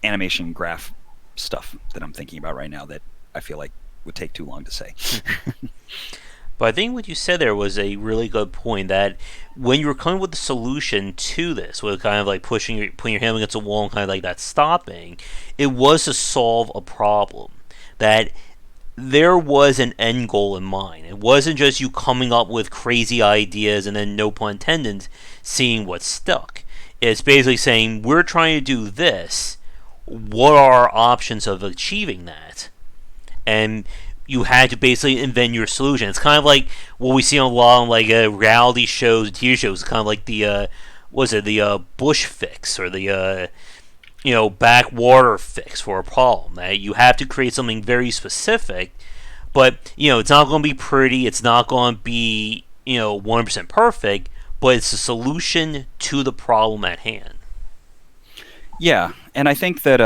animation graph stuff that I'm thinking about right now that I feel like would take too long to say.
But I think what you said there was a really good point, that when you were coming with the solution to this, with kind of like putting your hand against a wall and kind of like that stopping, it was to solve a problem. That there was an end goal in mind. It wasn't just you coming up with crazy ideas and then, no pun intended, seeing what stuck. It's basically saying, we're trying to do this. What are our options of achieving that? And you had to basically invent your solution. It's kind of like what we see on a lot of like reality shows, TV shows. It's kind of like the bush fix, or the backwater fix for a problem. That you have to create something very specific, but it's not going to be pretty. It's not going to be 100% perfect, but it's a solution to the problem at hand.
Yeah, and I think that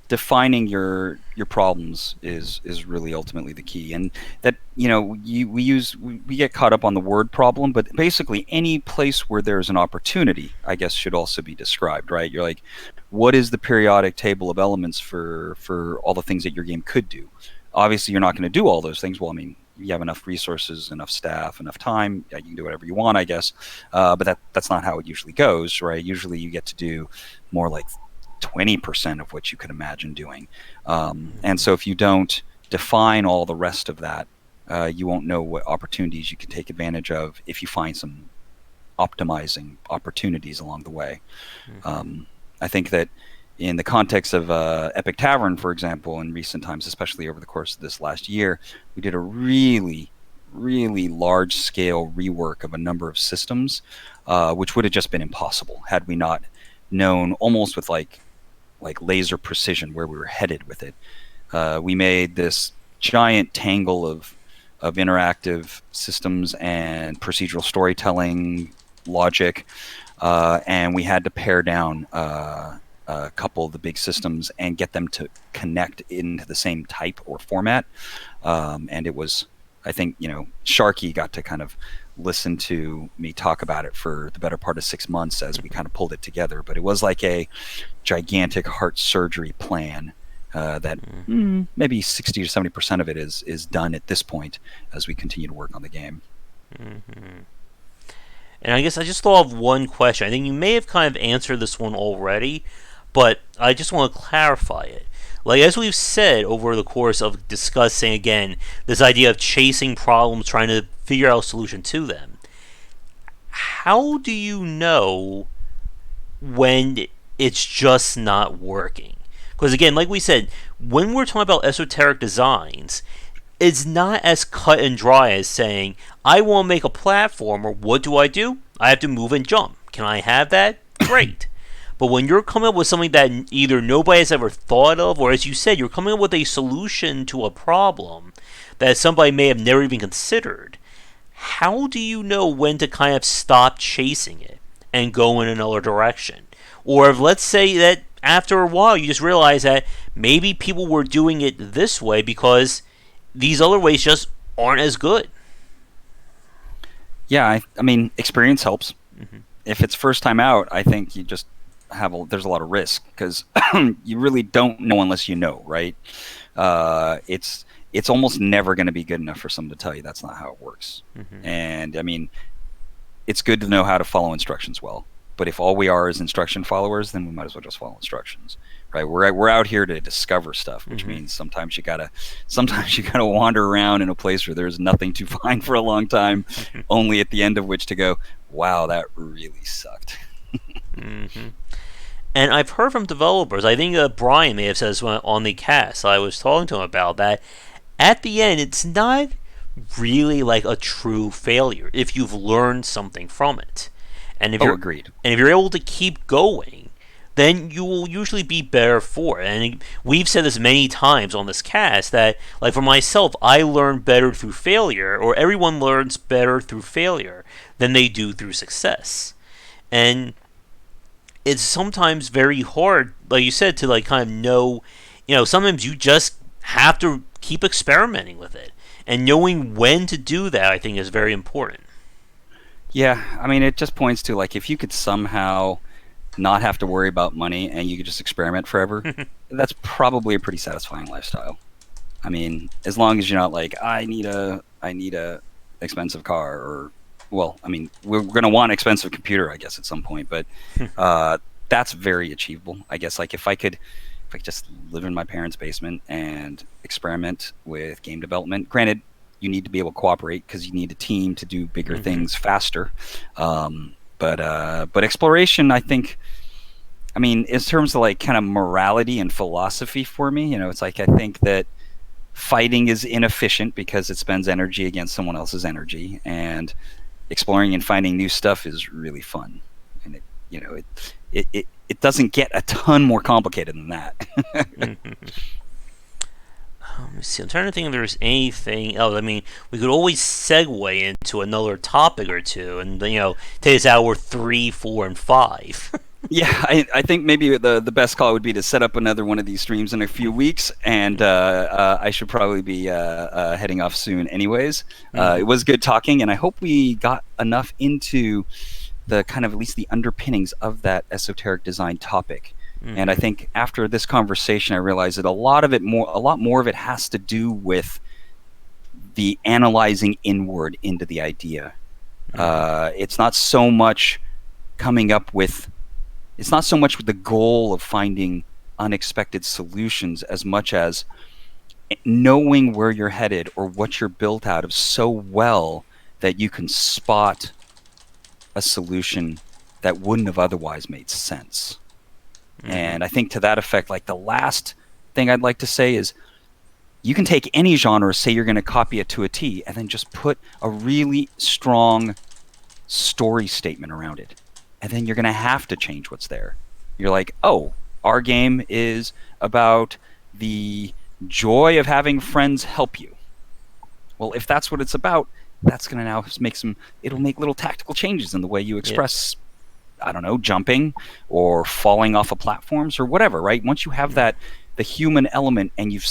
defining your problems is really ultimately the key, and that we get caught up on the word problem, but basically any place where there's an opportunity, I guess, should also be described, right? You're like, what is the periodic table of elements for all the things that your game could do? Obviously, you're not going to do all those things. Well, I mean, you have enough resources, enough staff, enough time. Yeah, you can do whatever you want, I guess. But that's not how it usually goes, right? Usually, you get to do more like 20% of what you could imagine doing. And so if you don't define all the rest of that, you won't know what opportunities you can take advantage of if you find some optimizing opportunities along the way.
Mm-hmm.
I think that in the context of Epic Tavern, for example, in recent times, especially over the course of this last year, we did a really, really large scale rework of a number of systems, which would have just been impossible had we not known almost with like laser precision where we were headed with it. We made this giant tangle of interactive systems and procedural storytelling logic, and we had to pare down a couple of the big systems and get them to connect into the same type or format. And it was, I think, Sharky got to kind of listen to me talk about it for the better part of 6 months as we kind of pulled it together. But it was like a gigantic heart surgery plan that maybe 60 to 70% of it is done at this point as we continue to work on the game.
Mm-hmm. And I guess I just thought of one question. I think you may have kind of answered this one already, but I just want to clarify it. Like, as we've said over the course of discussing, again, this idea of chasing problems, trying to figure out a solution to them, how do you know when it's just not working? Because, again, like we said, when we're talking about esoteric designs, it's not as cut and dry as saying, I want to make a platformer. What do? I have to move and jump. Can I have that? Great. But when you're coming up with something that either nobody has ever thought of, or as you said, you're coming up with a solution to a problem that somebody may have never even considered, how do you know when to kind of stop chasing it and go in another direction? Or if, let's say that after a while you just realize that maybe people were doing it this way because these other ways just aren't as good.
Yeah, I mean, experience helps.
Mm-hmm.
If it's first time out, I think you just there's a lot of risk because you really don't know unless you know, right? It's almost never going to be good enough for someone to tell you that's not how it works.
Mm-hmm.
And I mean, it's good to know how to follow instructions well. But if all we are is instruction followers, then we might as well just follow instructions, right? We're out here to discover stuff, which means sometimes you gotta wander around in a place where there's nothing to find for a long time, only at the end of which to go, wow, that really sucked.
Mm-hmm. And I've heard from developers, I think Brian may have said this on the cast, I was talking to him about that, at the end, it's not really like a true failure if you've learned something from it. And if
agreed.
And if you're able to keep going, then you will usually be better for it. And we've said this many times on this cast that, like for myself, I learn better through failure, or everyone learns better through failure than they do through success. And it's sometimes very hard, like you said, to like kind of know, sometimes you just have to keep experimenting with it. And knowing when to do that, I think, is very important.
Yeah, I mean, it just points to, like, if you could somehow not have to worry about money and you could just experiment forever, that's probably a pretty satisfying lifestyle. I mean, as long as you're not like, I need a expensive car, or, well, I mean, we're going to want an expensive computer, I guess, at some point, but that's very achievable. I guess, like, if I could just live in my parents' basement and experiment with game development, granted, you need to be able to cooperate because you need a team to do bigger things faster. But exploration, I think, I mean, in terms of like kind of morality and philosophy for me, it's like I think that fighting is inefficient because it spends energy against someone else's energy, and exploring and finding new stuff is really fun. And it doesn't get a ton more complicated than that.
Let me see. I'm trying to think if there's anything else. I mean, we could always segue into another topic or two, and today's hour 3, 4, and 5.
Yeah, I think maybe the best call would be to set up another one of these streams in a few weeks, and I should probably be heading off soon anyways. It was good talking, and I hope we got enough into the kind of at least the underpinnings of that esoteric design topic. And I think after this conversation, I realized that a lot more of it has to do with the analyzing inward into the idea. It's not so much with the goal of finding unexpected solutions as much as knowing where you're headed or what you're built out of so well that you can spot a solution that wouldn't have otherwise made sense.
Mm-hmm.
And I think to that effect, like the last thing I'd like to say is you can take any genre, say you're going to copy it to a T, and then just put a really strong story statement around it. And then you're going to have to change what's there. You're like, oh, our game is about the joy of having friends help you. Well, if that's what it's about, that's going to now it'll make little tactical changes in the way you express, I don't know, jumping or falling off of platforms or whatever, right? Once you have the human element and you've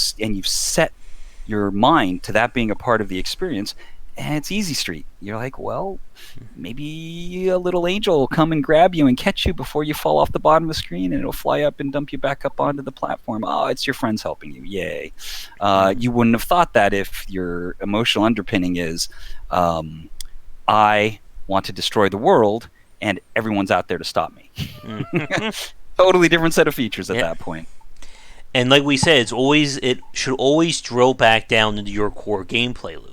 set your mind to that being a part of the experience, and it's easy street. You're like, well, maybe a little angel will come and grab you and catch you before you fall off the bottom of the screen, and it'll fly up and dump you back up onto the platform. Oh, it's your friends helping you. Yay. You wouldn't have thought that if your emotional underpinning is, I want to destroy the world, and everyone's out there to stop me. Totally different set of features at that point.
And like we said, it should always drill back down into your core gameplay loop.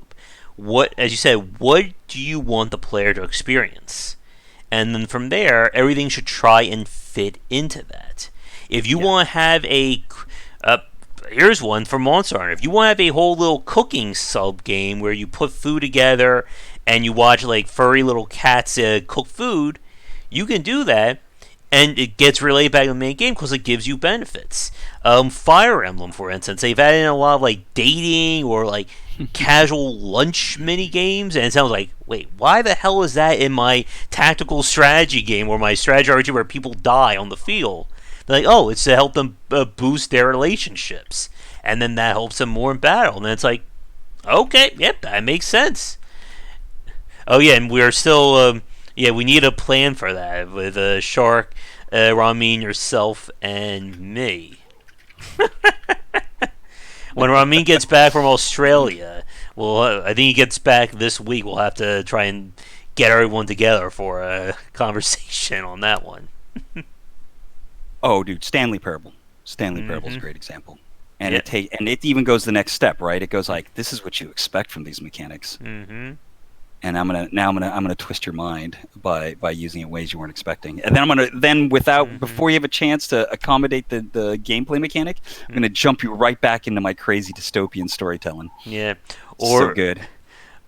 As you said, what do you want the player to experience? And then from there, everything should try and fit into that. If you want to have here's one for Monster Hunter. If you want to have a whole little cooking sub game where you put food together and you watch like furry little cats cook food, you can do that. And it gets relayed back to the main game because it gives you benefits. Fire Emblem, for instance, they've added in a lot of like dating or like casual lunch mini games, and it sounds like, wait, why the hell is that in my tactical strategy game or my strategy RPG where people die on the field? They're like, oh, it's to help them boost their relationships, and then that helps them more in battle. And then it's like, okay, yep, that makes sense. Oh yeah, and we're still. We need a plan for that with Shark, Ramin, yourself, and me. When Ramin gets back from Australia, I think he gets back this week. We'll have to try and get everyone together for a conversation on that one.
Oh, dude, Stanley Parable. Stanley Parable is a great example, and it even goes the next step, right? It goes like, this is what you expect from these mechanics. Mm-hmm. And I'm gonna twist your mind by using it in ways you weren't expecting, and then before you have a chance to accommodate the gameplay mechanic, I'm gonna jump you right back into my crazy dystopian storytelling.
Yeah,
so good.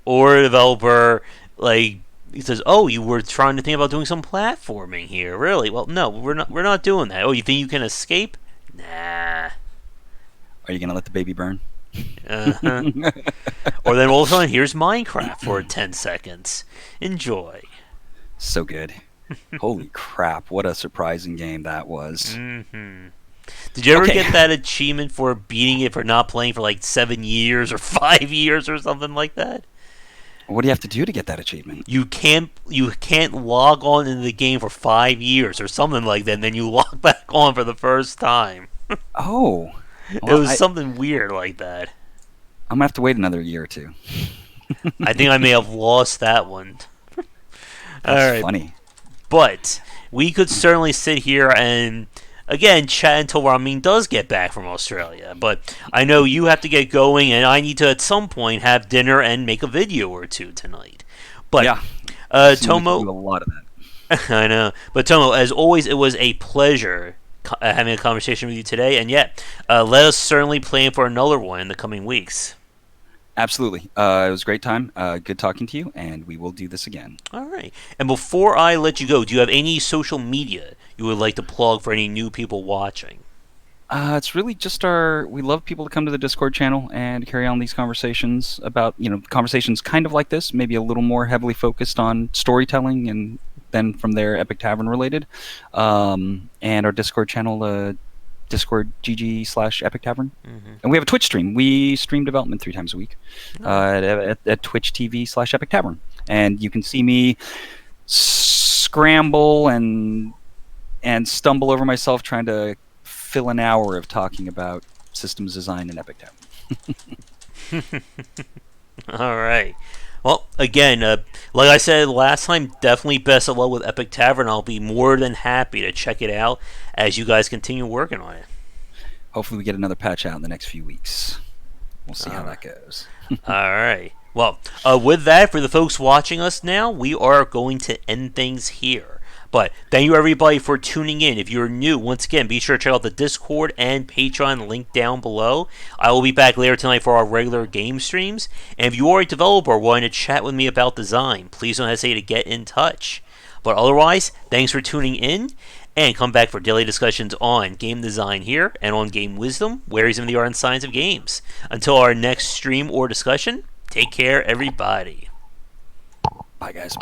Or a developer like he says, "Oh, you were trying to think about doing some platforming here, really? Well, no, we're not doing that. Oh, you think you can escape? Nah.
Are you gonna let the baby burn?"
Uh-huh. Or then all of a sudden, here's Minecraft for 10 seconds. Enjoy.
So good. Holy crap, what a surprising game that was.
Mm-hmm. Did you ever get that achievement for beating it for not playing for like 7 years or 5 years or something like that?
What do you have to do to get that achievement?
You can't log on into the game for 5 years or something like that, and then you log back on for the first time.
Oh.
Well, it was something weird like that.
I'm going to have to wait another year or two.
I think I may have lost that one.
That's funny.
But we could certainly sit here and, again, chat until Ramin does get back from Australia. But I know you have to get going, and I need to, at some point, have dinner and make a video or two tonight. But,
yeah.
Tomo...
Do a lot of that.
I know. But, Tomo, as always, it was a pleasure having a conversation with you today, and let us certainly plan for another one in the coming weeks.
Absolutely. It was a great time. Good talking to you, and we will do this again.
All right. And before I let you go, do you have any social media you would like to plug for any new people watching?
It's really just we love people to come to the Discord channel and carry on these conversations about, conversations kind of like this, maybe a little more heavily focused on storytelling and then from there Epic Tavern related, and our Discord channel, Discord GG/Epic Tavern, and we have a Twitch stream. We stream development 3 times a week at Twitch TV/Epic Tavern, and you can see me scramble and stumble over myself trying to fill an hour of talking about systems design in Epic Tavern.
All right. Well, again, like I said last time, definitely best of luck with Epic Tavern. I'll be more than happy to check it out as you guys continue working on it.
Hopefully we get another patch out in the next few weeks. We'll see how that goes.
All right. Well, with that, for the folks watching us now, we are going to end things here. But thank you everybody for tuning in. If you're new, once again, be sure to check out the Discord and Patreon link down below. I will be back later tonight for our regular game streams. And if you are a developer wanting to chat with me about design, please don't hesitate to get in touch. But otherwise, thanks for tuning in, and come back for daily discussions on game design here and on game wisdom, where is in the art and science of games. Until our next stream or discussion, take care, everybody.
Bye, guys.